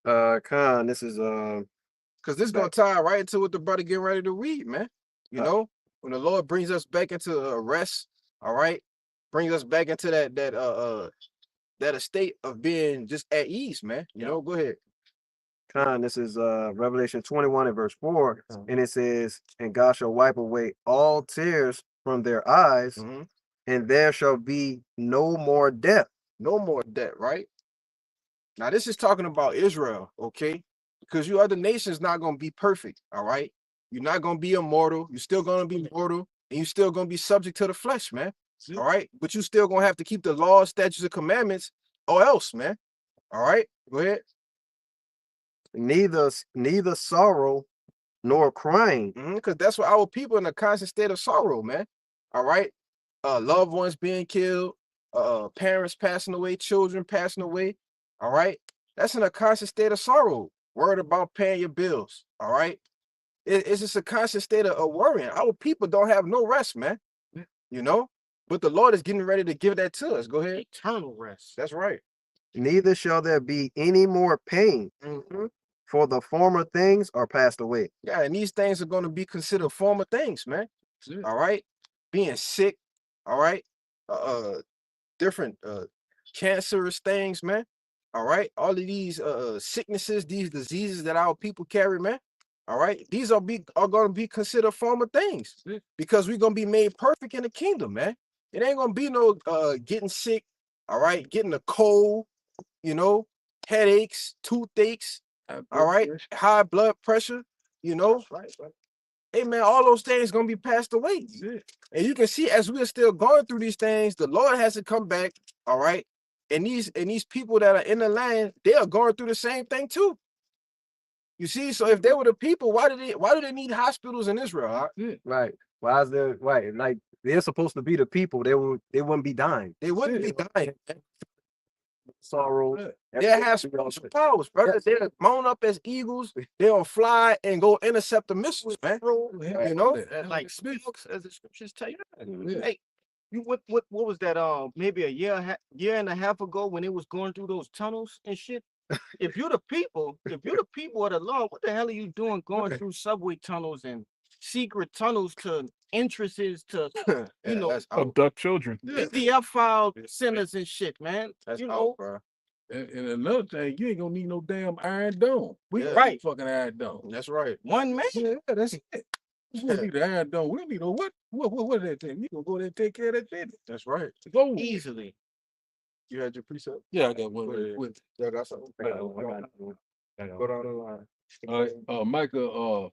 S3: Khan, this is
S2: Because this is gonna tie right into what the brother getting ready to read, man. You know, when the Lord brings us back into rest, all right, brings us back into that estate of being just at ease, man. You know, go ahead.
S3: Khan, this is Revelation 21 and verse 4. And it says, "And God shall wipe away all tears from their eyes,
S2: Mhm.
S3: and there shall be no more death."
S2: No more debt, right? Now this is talking about Israel, okay? Because you other nations not gonna be perfect, all right? You're not gonna be immortal. You're still gonna be mortal, and you're still gonna be subject to the flesh, man. All right, but you still gonna have to keep the laws, statutes, and commandments, or else, man. All right, go ahead.
S3: Neither sorrow nor crying.
S2: Because that's what our people in a constant state of sorrow, man. All right, loved ones being killed, parents passing away, children passing away. All right, that's in a constant state of sorrow. Worried about paying your bills. All right, it's just a constant state of worrying. Our people don't have no rest, man. You know, but the Lord is getting ready to give that to us. Go ahead.
S4: Eternal rest.
S2: That's right.
S3: Neither shall there be any more pain,
S2: Mhm.
S3: for the former things are passed away.
S2: Yeah, and these things are going to be considered former things, man. All right, being sick. All right, different cancerous things, man. All right, all of these sicknesses, these diseases that our people carry, man. All right, these are going to be considered former things because we're going to be made perfect in the kingdom, man. It ain't going to be no getting sick, all right, getting a cold, you know, headaches, toothaches, all right, high blood pressure, you know. Hey man, all those things gonna be passed away. And you can see as we're still going through these things, the Lord has to come back, all right. And these people that are in the land, they are going through the same thing too. You see, so if they were the people, why do they need hospitals in Israel? Huh?
S3: Right. Why is there right? Like they're supposed to be the people. They wouldn't be dying.
S2: They wouldn't be dying.
S3: Sorrow.
S2: They have spiritual powers, brother. They're mown up as eagles. They'll fly and go intercept the missiles, man. You know,
S4: like spooks, as the scriptures tell you. Hey, what was that? Maybe a year and a half ago when it was going through those tunnels and shit. If you're the people of the law, what the hell are you doing going through subway tunnels and secret tunnels to entrances to you know
S1: Abduct children.
S4: PDF file centers and shit, man.
S2: That's
S4: you
S2: out,
S4: know,
S2: bro.
S8: And another thing, you ain't gonna need no damn Iron Dome. We
S4: right.
S8: fucking Iron Dome.
S2: That's right.
S4: One man.
S8: Yeah, that's it. We don't need the Iron Dome. We don't need no what is that thing? We gonna go there and take care of that business.
S2: That's right.
S8: Go.
S4: Easily.
S2: You had your precept.
S8: Yeah, I got one.
S2: Yeah, that's something. Go down the line.
S8: All right, Micah,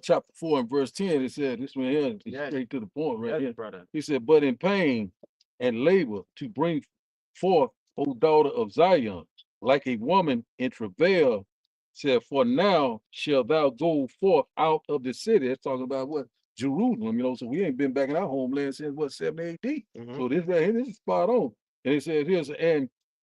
S8: chapter 4 and verse 10, it said, this one here is
S4: Yes.
S8: straight to the point right
S4: Yes,
S8: here.
S4: brother.
S8: He said, but in pain and labor to bring forth, O daughter of Zion, like a woman in travail, said, for now shall thou go forth out of the city. That's talking about what? Jerusalem, you know, so we ain't been back in our homeland since what, 70 AD. So this right here, this is spot on. And it says here's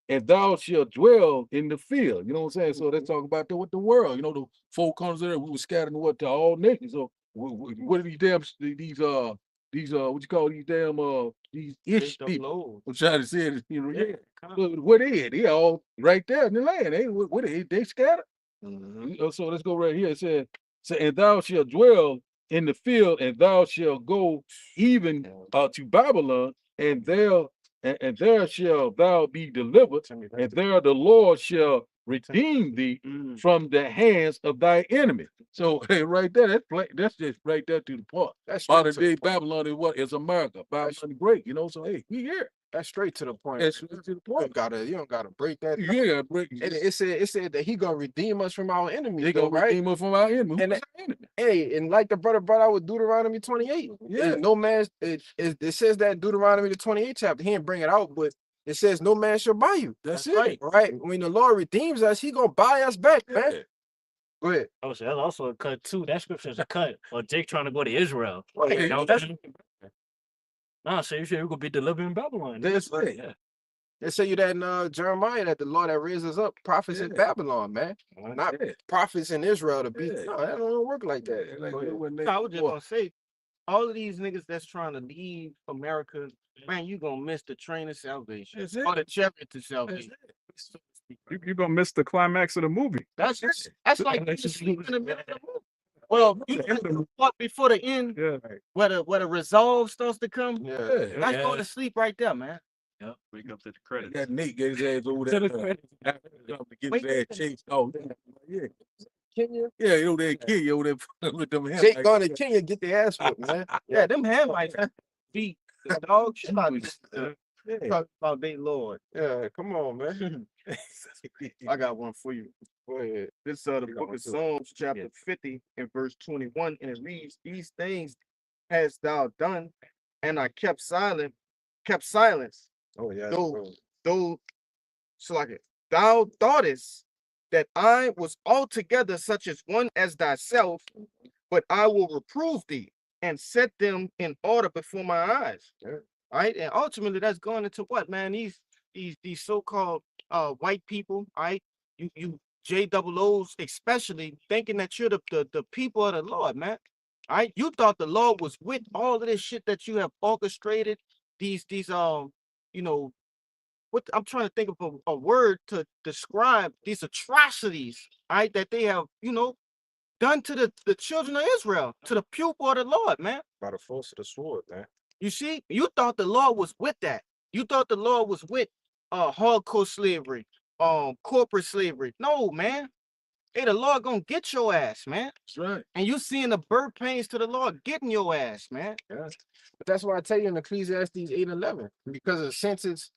S8: and thou shalt dwell in the field. You know what I'm saying? So that's talking about the world. You know, the four corners of there, we were scattered what to all nations. So what are these damn these what you call these damn these ish people? I'm trying to say it, you know, what is they all right there in the land? What they scattered? So let's go right here. It says, and thou shalt dwell in the field, and thou shalt go even to Babylon, and there shall thou be delivered, and there the Lord shall redeem thee from the hands of thy enemy. So hey, right there, that's just right there to the point.
S2: That's
S8: Modern
S2: straight
S8: day
S2: to,
S8: Babylon is what? It's America. Babylon is great, you know. So hey, we here.
S2: that's straight to the point.
S8: That's straight to the point.
S2: You don't gotta break that.
S8: You ain't gotta break.
S2: And it said that he gonna redeem us from our enemies.
S8: They gonna
S2: right?
S8: redeem us from our enemy.
S2: And hey, and like the brother brought out with Deuteronomy 28.
S8: Yeah.
S2: No man, it says that Deuteronomy the 28th chapter. He didn't bring it out, but it says no man shall buy you.
S8: That's
S2: right.
S8: it.
S2: Right. When the Lord redeems us, he gonna buy us back, man.
S8: Yeah.
S2: Go ahead.
S9: Oh, so that's also a cut too. That scripture is a cut. Or Jake trying to go to Israel.
S2: Right.
S9: You know,
S8: That's
S9: nah, so you said you're gonna be delivered in Babylon.
S8: That's
S9: right.
S8: it.
S9: Yeah.
S2: They say you that in Jeremiah that the Lord that raises up prophets in Babylon, man. Not prophets in Israel to be. No, that don't work like that.
S8: Like,
S2: Go ahead.
S4: I was just gonna say, all of these niggas that's trying to leave America, man, you gonna miss the train of salvation.
S8: That's it.
S4: Or the chariot to salvation.
S1: You're gonna miss the climax of the movie.
S4: That's like
S8: That's
S4: you
S8: just-
S4: sleep in the middle of the movie. Well, you before the end,
S1: Yeah.
S4: where the resolve starts to come.
S2: Yeah.
S4: That's going to sleep right there, man.
S6: Yep. Wake up to the credits.
S8: Got Nate get his ass over
S9: To
S8: there.
S9: the credit.
S8: To get his ass chased. Oh, yeah.
S2: Kenya.
S8: Yeah, you know, they kill you over there with them hands.
S2: Jake going to Kenya get their ass whooped, man.
S4: Yeah, them Hamites beat the dog shit out of
S2: Yeah.
S4: talk about they Lord.
S2: Yeah, come on, man.
S4: I got one for you.
S2: Go ahead.
S4: This the
S2: You got
S4: book
S2: one
S4: of
S2: too.
S4: Psalms, chapter 50, and verse 21, and it reads, "These things hast thou done, and I kept silence.
S2: Oh yeah.
S4: Though, so like it, thou thoughtest that I was altogether such as one as thyself, but I will reprove thee and set them in order before my eyes."
S2: Yeah.
S4: All right, and ultimately that's going into what, man? These so-called white people, all right? You JOOs especially thinking that you're the people of the Lord, man. All right, you thought the Lord was with all of this shit that you have orchestrated, these you know, what I'm trying to think of a word to describe these atrocities, all right, that they have, done to the children of Israel, to the pupil of the Lord, man.
S2: By the force of the sword, man.
S4: You see, you thought the Lord was with that. You thought the Lord was with hardcore slavery, corporate slavery. No, man. Hey, the Lord gonna get your ass, man.
S8: That's right.
S4: And you seeing the birth pains to the Lord getting your ass, man.
S2: Yeah. But that's why I tell you in Ecclesiastes 8:11, because a sentence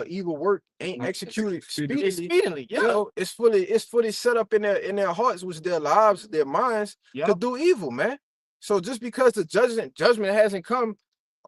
S2: evil work ain't executed speedily.
S4: Expediently,
S2: You
S4: yeah.
S2: know, it's fully set up in their hearts, which their lives, their minds
S4: Yep.
S2: to do evil, man. So just because the judgment hasn't come,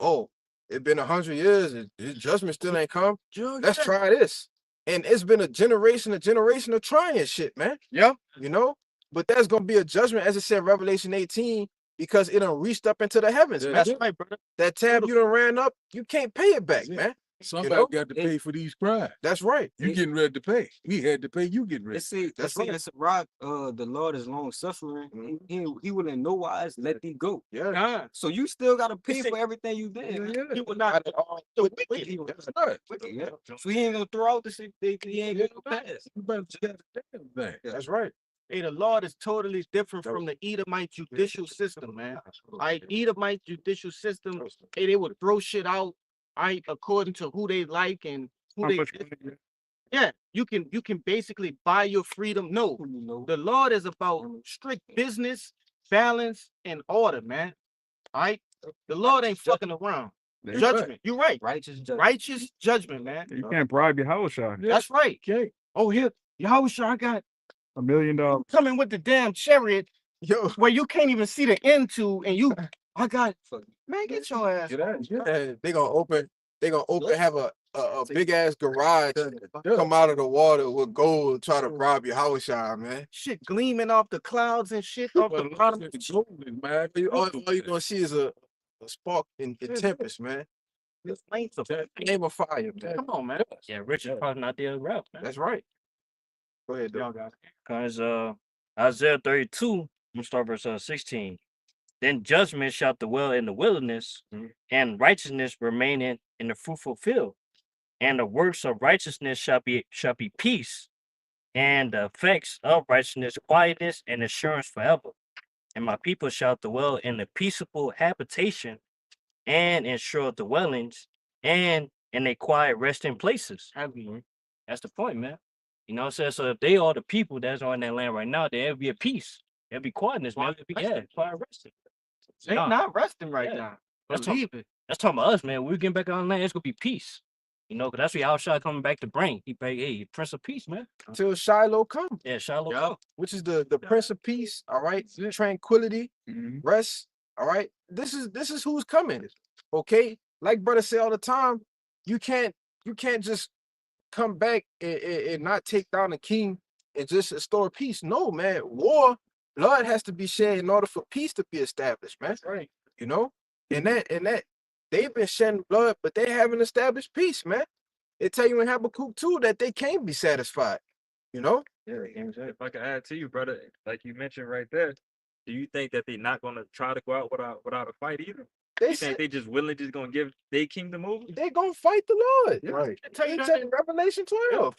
S2: oh, it's been 100 years, the judgment still ain't come. Let's try this. And it's been a generation of trying shit, man.
S4: Yeah.
S2: You know, but there's gonna be a judgment, as it said, Revelation 18, because it done reached up into the heavens, man.
S4: That's right, brother.
S2: That tab you done ran up, you can't pay it back,
S8: Yeah.
S2: man.
S8: Somebody
S2: know?
S8: got to pay for these crimes.
S2: That's right.
S8: You getting ready to pay. We had to pay. You getting ready.
S7: Let's say,
S2: That's
S7: let's say
S2: right.
S7: it's a rock. The Lord is long suffering. He will in no wise let thee go.
S2: Yeah.
S7: So you still gotta pay
S4: say-
S7: for everything you did.
S8: Yeah.
S4: He will not.
S7: The wicked, he will
S8: That's right.
S7: wicked, yeah. So he ain't gonna throw out the shit. He ain't gonna pass.
S8: You better get the damn thing.
S2: That's right.
S4: Hey, the Lord is totally different from the Edomite judicial system, man. Edomite judicial system, hey, they would throw shit out, according to who they like and who
S1: How
S4: they.
S1: much money-
S4: Yeah, you can basically buy your freedom. No, the Lord is about strict business, balance, and order, man. All right, the Lord ain't fucking around.
S1: That's
S4: Judgment, you're right.
S7: Righteous judgment.
S4: Righteous judgment, man.
S1: You can't bribe your house shot.
S4: That's right.
S8: Okay.
S4: Oh, here, Yahushua, I got
S1: $1 million.
S4: coming with the damn chariot
S2: Yo,
S4: where you can't even see the end to, and you, I got, man, get your ass.
S8: Get out. Get out.
S2: yeah, they gonna open, have a big ass garage come out of the water with gold, try to rob your house shot, man.
S4: Shit gleaming off the clouds and shit off the
S8: Well,
S4: bottom.
S8: it's golden, man.
S2: All you gonna see is a spark in tempest, man.
S4: Flames of
S2: Name of fire, man.
S4: Come on, man.
S9: Yeah, Richard probably not the route, man.
S2: That's right. Go ahead,
S4: Y'all
S2: dog.
S4: got it.
S9: Because Isaiah 32, I'm gonna start verse 16. Then judgment shall dwell in the wilderness, and righteousness remain in the fruitful field. And the works of righteousness shall be peace, and the effects of righteousness quietness and assurance forever. And my people shall dwell in the peaceable habitation, and in sure dwellings, and in a quiet resting places. That's the point, man. You know what I'm saying? So if they are the people that's on that land right now, there'll be a peace. There'll be quietness, man. Quiet resting.
S4: They
S9: Nah,
S4: not resting right
S9: Yeah.
S4: now.
S9: That's
S4: Believe it.
S9: That's talking about us, man. When we get back on land, it's gonna be peace. You know, because that's what Yahushua coming back to bring. He bring, hey, Prince of Peace, man.
S2: Till Shiloh come,
S9: Yeah, Shiloh.
S4: Yup.
S9: come.
S2: which is the Prince of Peace. All right, tranquility,
S1: Mhm.
S2: rest. All right, this is who's coming. Okay, like brother say all the time, you can't just come back and not take down the king and just restore peace. No, man, blood has to be shed in order for peace to be established, man.
S4: Right.
S2: You know, and that they've been shedding blood, but they haven't established peace, man. They tell you in Habakkuk 2 that they can't be satisfied. You know,
S6: Yeah, if I could add to you, brother, like you mentioned right there, do you think that they're not gonna try to go out without a fight either?
S2: they
S6: You
S2: said
S6: think they just willingly just gonna give their kingdom over?
S2: they gonna fight the Lord.
S8: Right.
S4: I tell you
S2: He
S4: that
S2: said
S4: in
S2: in Revelation 12.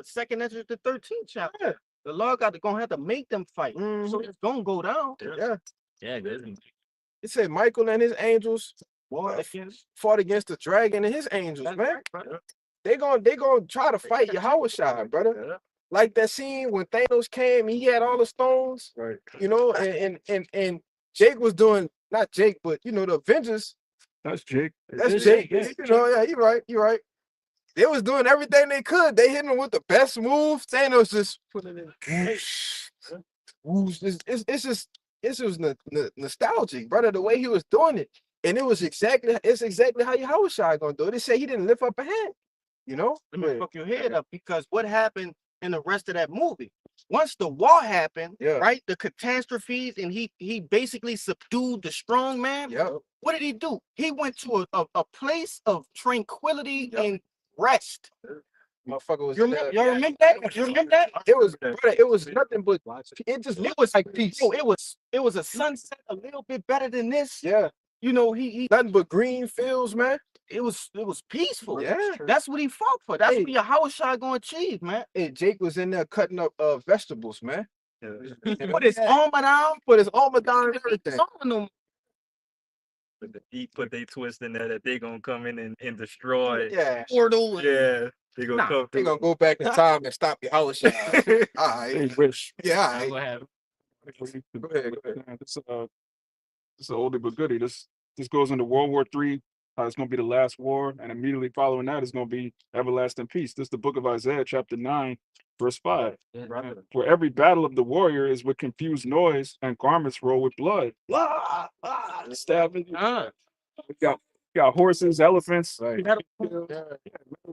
S4: second Ezra the 13th chapter.
S2: Yeah.
S4: The Lord gonna have to make them fight. So
S2: Mhm.
S4: it's gonna go down.
S2: Yeah.
S9: Yeah, good.
S2: It said Michael and his angels
S4: War
S2: Uh,
S4: against
S2: fought against the dragon and his angels,
S4: that's
S2: man.
S4: right, brother.
S2: They gonna try to fight Yahushua, brother. Like that scene when Thanos came, he had all the stones,
S8: Right.
S2: you know, and Jake was doing, not Jake, but you know, the Avengers.
S1: That's Jake.
S2: That's Jake. You know, yeah, you're right. They was doing everything they could. They hit him with the best move. Thanos just put it in. Whoosh. It's just nostalgic, brother. The way he was doing it, and it's exactly how Yahushua gonna do it. They say he didn't lift up a hand, you know.
S4: Let me fuck your head up because what happened in the rest of that movie? Once the war happened,
S2: Yeah.
S4: right? The catastrophes, and he basically subdued the strong man.
S2: Yeah.
S4: What did he do? He went to a place of tranquility and rest.
S2: Motherfucker was.
S4: You remember, y'all remember that? You remember that?
S2: It was, brother, it was nothing but. It just
S4: It was
S2: like peace.
S4: Oh, it was a sunset a little bit better than this.
S2: Yeah.
S4: You know, he
S2: Nothing but green fields, man.
S4: it was peaceful.
S2: Yeah.
S4: That's what he fought for. That's
S2: Hey.
S4: what Yahushua gonna achieve, man.
S2: Hey, Jake was in there cutting up vegetables, man.
S4: He put his armor down.
S2: Put his armor down and
S4: His
S2: everything.
S4: armor no
S6: He put they twist in there that they gonna come in and destroy.
S2: Yeah.
S4: Portal.
S6: Yeah, they gonna
S2: Nah,
S6: come
S2: they
S6: through.
S2: gonna go back in time and stop your house. All right.
S1: Wish.
S2: Yeah, all
S7: That's
S2: right.
S7: what happened.
S2: Go ahead, go ahead.
S1: This is an oldie but goodie. This goes into World War III. It's going to be the last war, and immediately following that is going to be everlasting peace. This is the book of Isaiah, chapter 9, verse 5. For every battle of the warrior is with confused noise, and garments roll with blood. Stabbing. We got horses, elephants,
S2: Right.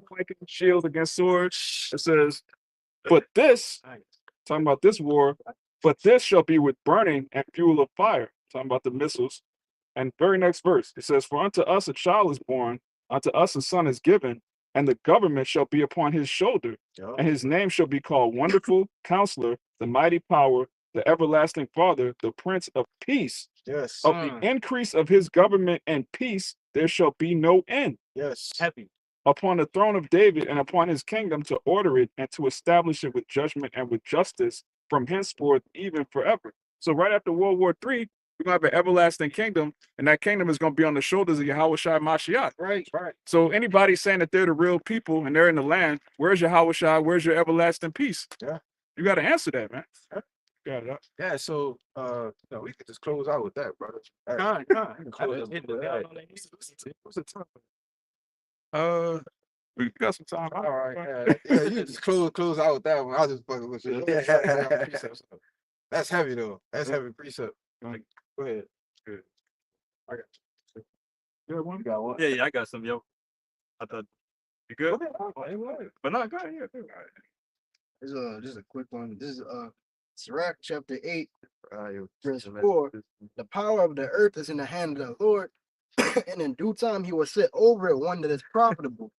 S1: clanking shields against swords. It says, but this, talking about this war, but this shall be with burning and fuel of fire. Talking about the missiles. And very next verse, it says, for unto us a child is born, unto us a son is given, and the government shall be upon his shoulder, and his name shall be called Wonderful Counselor, the Mighty Power, the Everlasting Father, the Prince of Peace.
S2: Yes.
S1: Of the increase of his government and peace, there shall be no end.
S2: Yes.
S7: Happy.
S1: Upon the throne of David and upon his kingdom to order it and to establish it with judgment and with justice from henceforth even forever. So right after World War III, we're gonna have an everlasting kingdom, and that kingdom is gonna be on the shoulders of Yahweh Shai Mashiach.
S2: Right.
S1: So anybody saying that they're the real people and they're in the land, where's your Yahweh Shai? Where's your everlasting peace?
S2: Yeah.
S1: You gotta answer that, man.
S2: Yeah, so no, we could just close out with that, brother. All right.
S1: God.
S2: We can close out with that. What's the time?
S1: We got some time.
S2: All right, yeah, you can just close out with that one. I'll just fucking with you. That's heavy though. That's heavy precept. Go ahead.
S1: I got you. You got one?
S2: You got one?
S6: Yeah, I got some, yo. I thought you good?
S2: Okay.
S6: But no, go ahead. Yeah, go ahead.
S5: This is a quick one. This is Sirach chapter 8, verse 4. The power of the earth is in the hand of the Lord, and in due time he will set over it one that is profitable.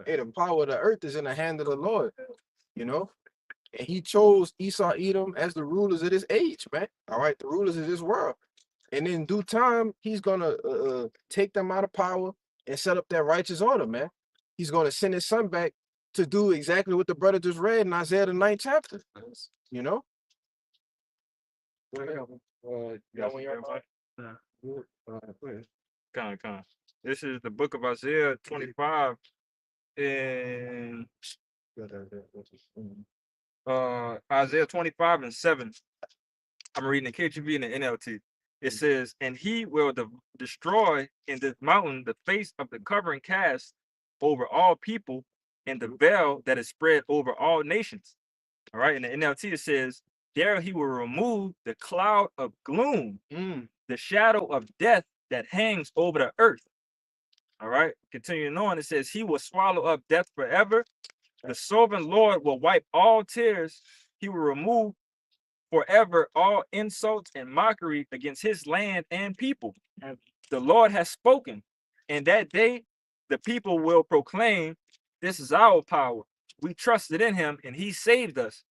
S2: Hey, the power of the earth is in the hand of the Lord, you know? And he chose Esau, Edom as the rulers of this age, man. All right, the rulers of this world. And in due time, he's gonna take them out of power and set up that righteous order, man. He's gonna send his son back to do exactly what the brother just read in Isaiah the 9th chapter. You know?
S6: Con. This is the book of Isaiah 25 and Isaiah 25 and 7. I'm reading the KJV and the NLT. It says, and he will destroy in this mountain the face of the covering cast over all people and the veil that is spread over all nations. All right. In the NLT, it says, there he will remove the cloud of gloom, the shadow of death that hangs over the earth. All right. Continuing on, it says, he will swallow up death forever. The sovereign Lord will wipe all tears. He will remove forever all insults and mockery against his land and people. And the Lord has spoken. And that day, the people will proclaim, this is our power. We trusted in him and he saved us.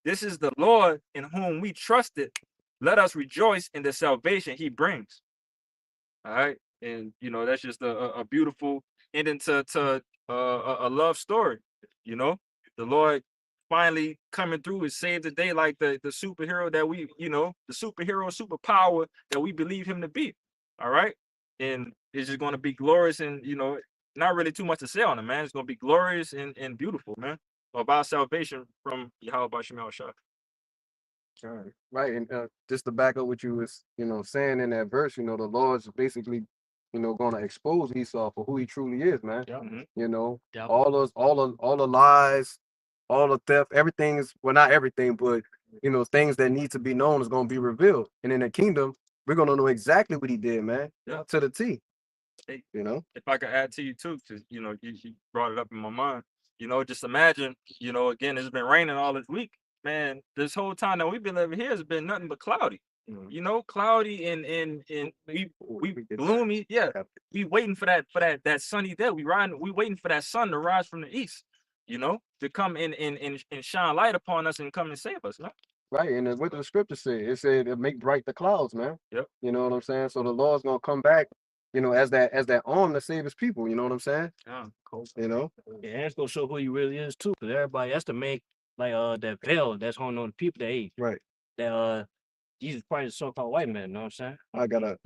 S6: This is the Lord in whom we trusted. Let us rejoice in the salvation he brings. All right. And, you know, that's just a beautiful ending to a love story. You know, the Lord finally coming through and save the day like the superhero that we, you know, the superpower that we believe him to be. All right. And it's just going to be glorious and, you know, not really too much to say on it, man. It's going to be glorious and beautiful, man. About salvation from Yahweh Bashim Shah.
S3: Right, and just to back up what you was, saying in that verse, the Lord's basically, going to expose Esau for who he truly is, man.
S7: Yeah.
S3: All the lies, all the theft, everything is, well, not everything, but things that need to be known is going to be revealed, and in the kingdom, we're going to know exactly what he did, man, to the T.
S6: Hey,
S3: If
S6: I could add to you too, because you brought it up in my mind. Just imagine, again, it's been raining all this week. Man, this whole time that we've been living here has been nothing but cloudy. Cloudy and we gloomy. Yeah, we waiting for that sunny day. We waiting for that sun to rise from the east. To come in and shine light upon us and come and save us, man.
S3: Right, and what the scripture said, it said it make bright the clouds, man.
S6: Yep.
S3: You know what I'm saying? So the Lord's gonna come back, as that arm to save his people. You know what I'm saying?
S6: Yeah, cool.
S9: Yeah, and it's gonna show who he really is too, because everybody has to make like that veil that's holding on the people that age.
S3: Right.
S9: That Jesus Christ is so-called white man, you know what I'm saying?
S3: I got a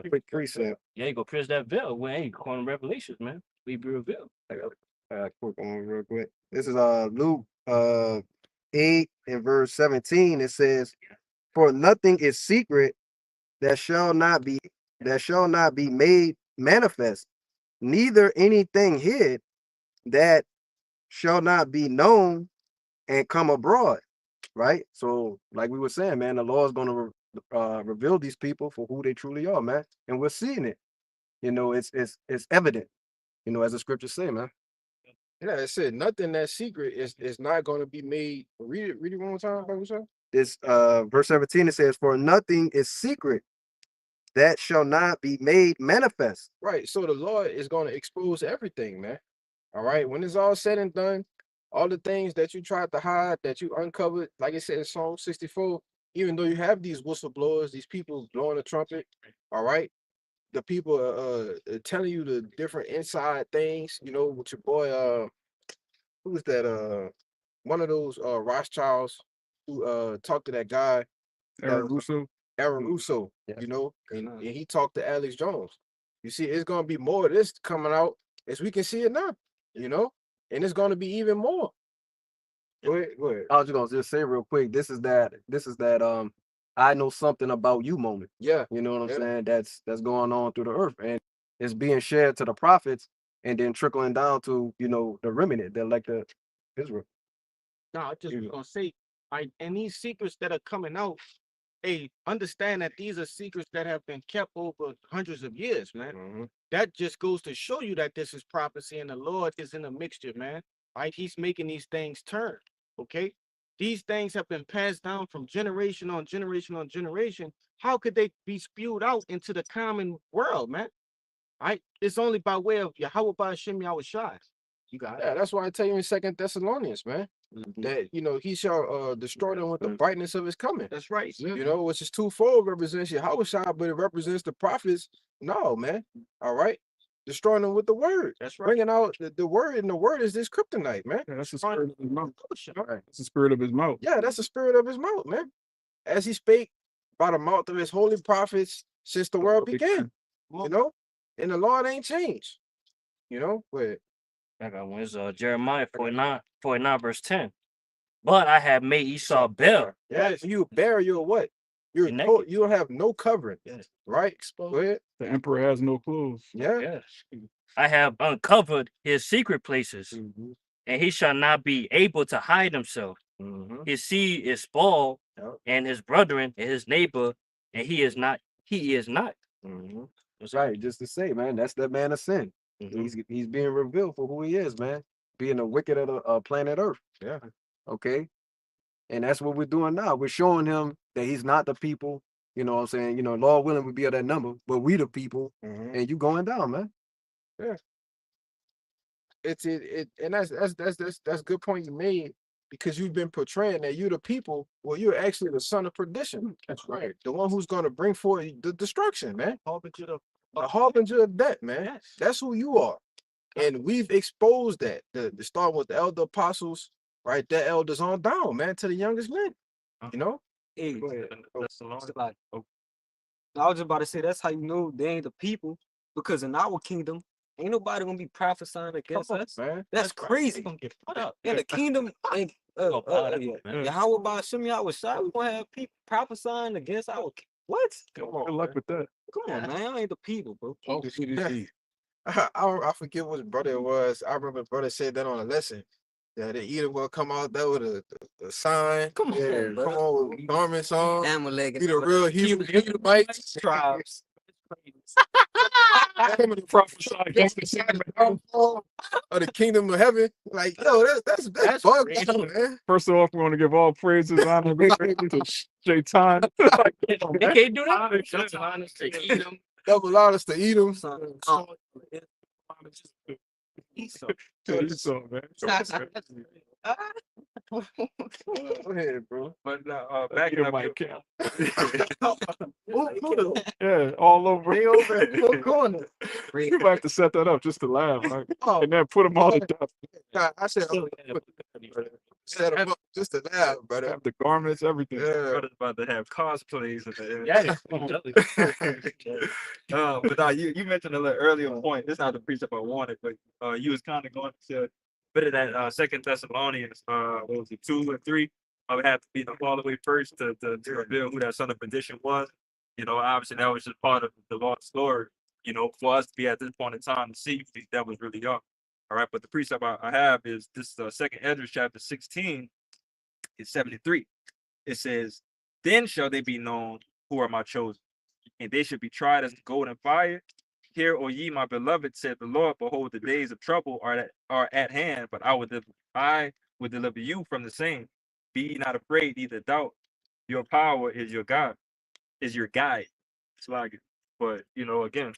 S3: quick precept.
S9: Yeah, you go pierce that veil. We ain't calling Revelations, man. We be revealed.
S3: I got a quick one real quick. This is Luke 8 and verse 17. It says, "For nothing is secret that shall not be made manifest, neither anything hid that shall not be known and come abroad." Right? So, like we were saying, man, the law is going to reveal these people for who they truly are, man. And we're seeing it. You know, it's evident, you know, as the scriptures say, man.
S2: Yeah, it said nothing that's secret is not going to be made. Read it one more time, Bible sir.
S3: This verse 17, it says, "For nothing is secret that shall not be made manifest."
S2: Right. So the Lord is going to expose everything, man. All right. When it's all said and done, all the things that you tried to hide, that you uncovered, like it said in Psalm 64, even though you have these whistleblowers, these people blowing the trumpet, all right, the people telling you the different inside things, you know, with your boy, who was that? One of those Rothschilds who talked to that guy,
S1: Aaron Russo.
S2: Aaron Russo,
S3: Yeah.
S2: you know, and he talked to Alex Jones. You see, it's gonna be more of this coming out as we can see it now, you know, and it's gonna be even more. Go ahead, go ahead.
S3: I was just gonna just say real quick, this is that I know something about you moment.
S2: Yeah,
S3: You know what I'm
S2: Yeah.
S3: saying? That's going on through the earth, and it's being shared to the prophets and then trickling down to, you know, the remnant, the elect of Israel.
S4: No, I just was
S2: Yeah.
S4: gonna say, and these secrets that are coming out, hey, understand that these are secrets that have been kept over hundreds of years, man.
S2: Mhm.
S4: That just goes to show you that this is prophecy and the Lord is in a mixture, man. Right? He's making these things turn. Okay. These things have been passed down from generation on generation on generation. How could they be spewed out into the common world, man? Right? It's only by way of Yahweh by Hashem Yahweh Shai. You got it.
S2: Yeah, that's why I tell you in Second Thessalonians, man, that you know he shall destroy them with the brightness of his coming.
S4: That's right.
S2: You know, which is twofold, represents Yahweh Shai, but it represents the prophets. No, man. All right. Destroying them with the word.
S4: That's right.
S2: Bringing out the word, and the word is this kryptonite, man.
S1: Yeah, that's the spirit of his mouth.
S2: All right.
S1: That's the spirit of his mouth.
S2: Yeah, that's the spirit of his mouth, man. As he spake by the mouth of his holy prophets since the world began. You know, and the Lord ain't changed. You know, but
S9: I got one. It's Jeremiah 49 verse 10. But I have made Esau bare.
S2: yeah, you bear your what? You're
S9: You're naked.
S2: you don't have no covering,
S9: Yes.
S2: right? Go ahead.
S1: The emperor has no clothes.
S2: Yeah.
S9: Yes. I have uncovered his secret places, and he shall not be able to hide himself.
S2: Mhm.
S9: His seed is spoiled,
S2: Yep.
S9: and his brethren and his neighbor, and he is not. He is not.
S2: Mhm.
S3: That's right. Just to say, man, that's the man of sin.
S2: Mhm.
S3: He's being revealed for who he is, man. Being the wicked of the planet Earth.
S2: Yeah.
S3: Okay. And that's what we're doing now. We're showing him that he's not the people. You know what I'm saying? You know, Lord willing, we be at that number, but we the people,
S2: Mhm.
S3: and you going down, man.
S2: It's it and that's good point you made, because you've been portraying that you the people. Well, you're actually the son of perdition. That's right. The one who's going to bring forth the destruction, man.
S4: Harbinger of
S2: The harbinger of death, man.
S4: Yes.
S2: That's who you are. And we've exposed that. The start with the elder apostles, right? The elders on down, man, to the youngest men. You know?
S7: Hey,
S2: Go ahead.
S7: it's like, I was just about to say that's how you know they ain't the people, because in our kingdom, ain't nobody gonna be prophesying against
S2: Come on,
S7: us.
S2: man.
S7: That's crazy. In the kingdom, ain't Yahweh by Hashem Yahweh Shai, we gonna have people prophesying against our what?
S2: Come
S1: Good
S2: on,
S1: luck
S2: man.
S1: with that.
S7: Come on, man, y'all ain't the people, bro.
S8: Oh, CDC.
S2: I forget which brother it was. I remember brother said that on a lesson. That they either will come out there with a sign.
S7: Come on,
S2: Yeah,
S7: bro.
S2: come on with garments on.
S7: Amalek
S2: Be the real Edomites.
S7: tribes.
S1: Coming to prophesy against the sin.
S2: Of the kingdom of heaven. Like, yo, that's bugged
S9: crazy.
S2: out, man.
S1: First off, we want to give all praises, honor, and glory to Shaitan.
S9: They can't do that. That's honest to eat them.
S2: Double honest to eat them.
S7: Esau.
S1: Esau, man.
S2: Go ahead, bro.
S6: But back
S1: Edomite
S6: up.
S1: camp.
S4: Who
S1: Yeah, all over.
S4: they over at four corners?
S1: We might have to set that up just to laugh, right?
S2: Oh,
S1: And then put them all to death.
S2: I said, Set 'em up just to laugh, brother.
S1: Have the garments, everything.
S2: Yeah.
S6: Brother's about to have cosplays in the
S9: Yeah.
S6: but now you mentioned a little earlier point. This is not the precept I wanted, but you was kind of going to bit of that Second Thessalonians, what was it, 2 and 3? I would have to be all the way first to reveal who that son of perdition was. You know, obviously that was just part of the Lord's story. You know, for us to be at this point in time to see if that was really up. All right, but the precept I have is this Second Esdras chapter 16, is 73. It says, "Then shall they be known who are my chosen, and they should be tried as gold and fire. Hear, O ye, my beloved, said the Lord, behold, the days of trouble are at hand, but I will deliver you from the same. Be ye not afraid, neither doubt. Your power is your God, is your guide." It's like it. But you know, again,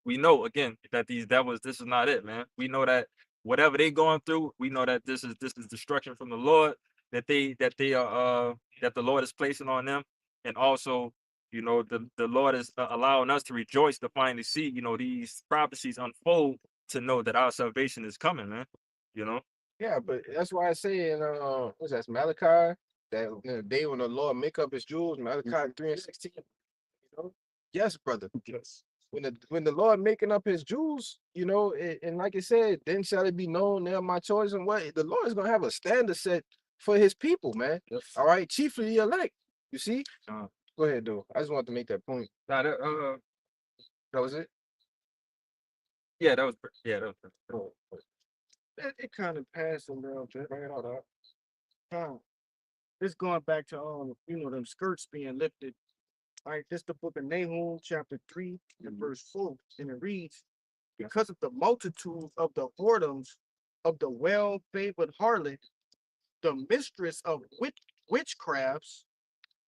S6: we know again that these devils, this is not it, man. We know that whatever they going through, we know that this is destruction from the Lord, that the Lord is placing on them, and also, you know, the Lord is allowing us to rejoice to finally see, you know, these prophecies unfold, to know that our salvation is coming, man. You know.
S2: Yeah, but that's why I say in what's that, Malachi, that in the day when the Lord make up his jewels, Malachi 3:16. You know? Yes, brother.
S1: Yes.
S2: When the Lord making up his jewels, you know, and like I said, then shall it be known they are my choice, and what the Lord is gonna have a standard set for his people, man.
S1: Yes.
S2: All right, chiefly the elect. You see?
S6: Uh,
S2: Go ahead, though. I just wanted to make that point.
S6: Now,
S2: That was it.
S6: yeah, that was
S4: It kind of passed a little bit. This going back to them skirts being lifted. All right, this the book of Nahum, chapter 3, and verse 4, and it reads, "Because of the multitude of the whoredoms of the well-favored harlot, the mistress of witchcrafts,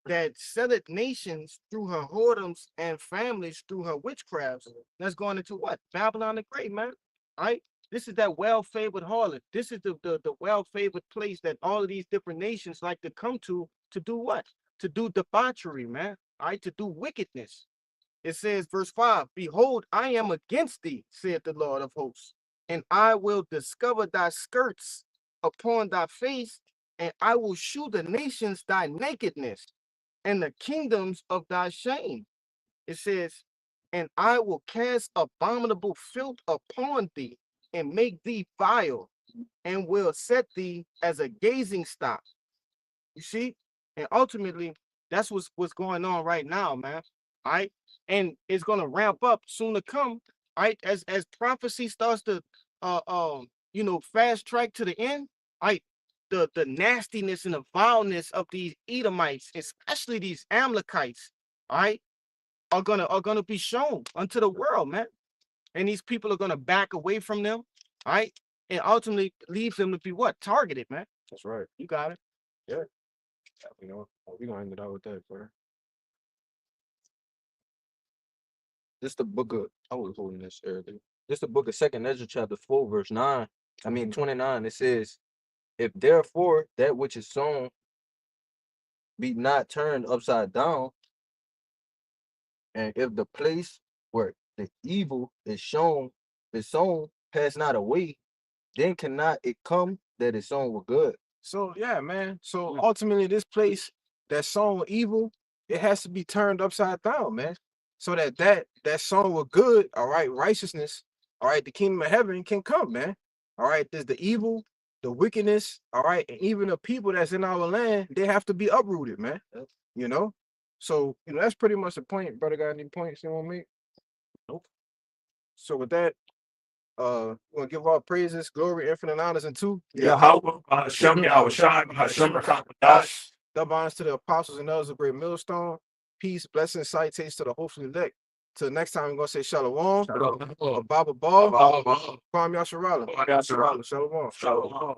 S4: that selleth nations through her whoredoms and families through her witchcrafts." That's going into what? Babylon the Great, man. All right. This is that well-favored harlot. This is the well-favored place that all of these different nations like to come to do what? To do debauchery, man. All right, to do wickedness. It says, verse 5, "Behold, I am against thee, saith the Lord of hosts, and I will discover thy skirts upon thy face, and I will shew the nations thy nakedness, and the kingdoms of thy shame." It says, "And I will cast abominable filth upon thee, and make thee vile, and will set thee as a gazing stock." You see? And ultimately, that's what's going on right now, man. All right. And it's gonna ramp up soon to come. All right. As prophecy starts to fast track to the end, all right, the nastiness and the vileness of these Edomites, especially these Amalekites, all right, are gonna be shown unto the world, man. And these people are gonna back away from them, all right, and ultimately leave them to be what? Targeted, man.
S2: That's right.
S4: You got it.
S2: Yeah. You know, we're gonna end it out with that, bro. This the book of I was holding this earlier. This the book of Second Ezra chapter 4, verse 9. I mean 29. It says, "If therefore that which is sown be not turned upside down, and if the place where the evil is sown pass not away, then cannot it come that is sown with good." So yeah, man. So ultimately, this place that's sown with evil, it has to be turned upside down, man. So that sown with good, all right, righteousness, all right, the kingdom of heaven can come, man. All right, there's the evil, the wickedness, all right, and even the people that's in our land, they have to be uprooted, man. You know, so that's pretty much the point. Brother, got any points you want to make? Nope. So with that, we're gonna give all praises, glory, infinite honors unto
S10: Yahweh, Hashem, Yahweh Shai, Hashem, Rakadash.
S2: double honors to the apostles and others of Great Millstone. Peace, blessings, salutations to the hopefully elect. Till next time, we're gonna say Shalom.
S10: Shalom.
S2: Baba Ball.
S10: Shalom.
S2: Kwame Yasharala.
S10: Yasharala.
S2: Shalom.
S10: Shalom.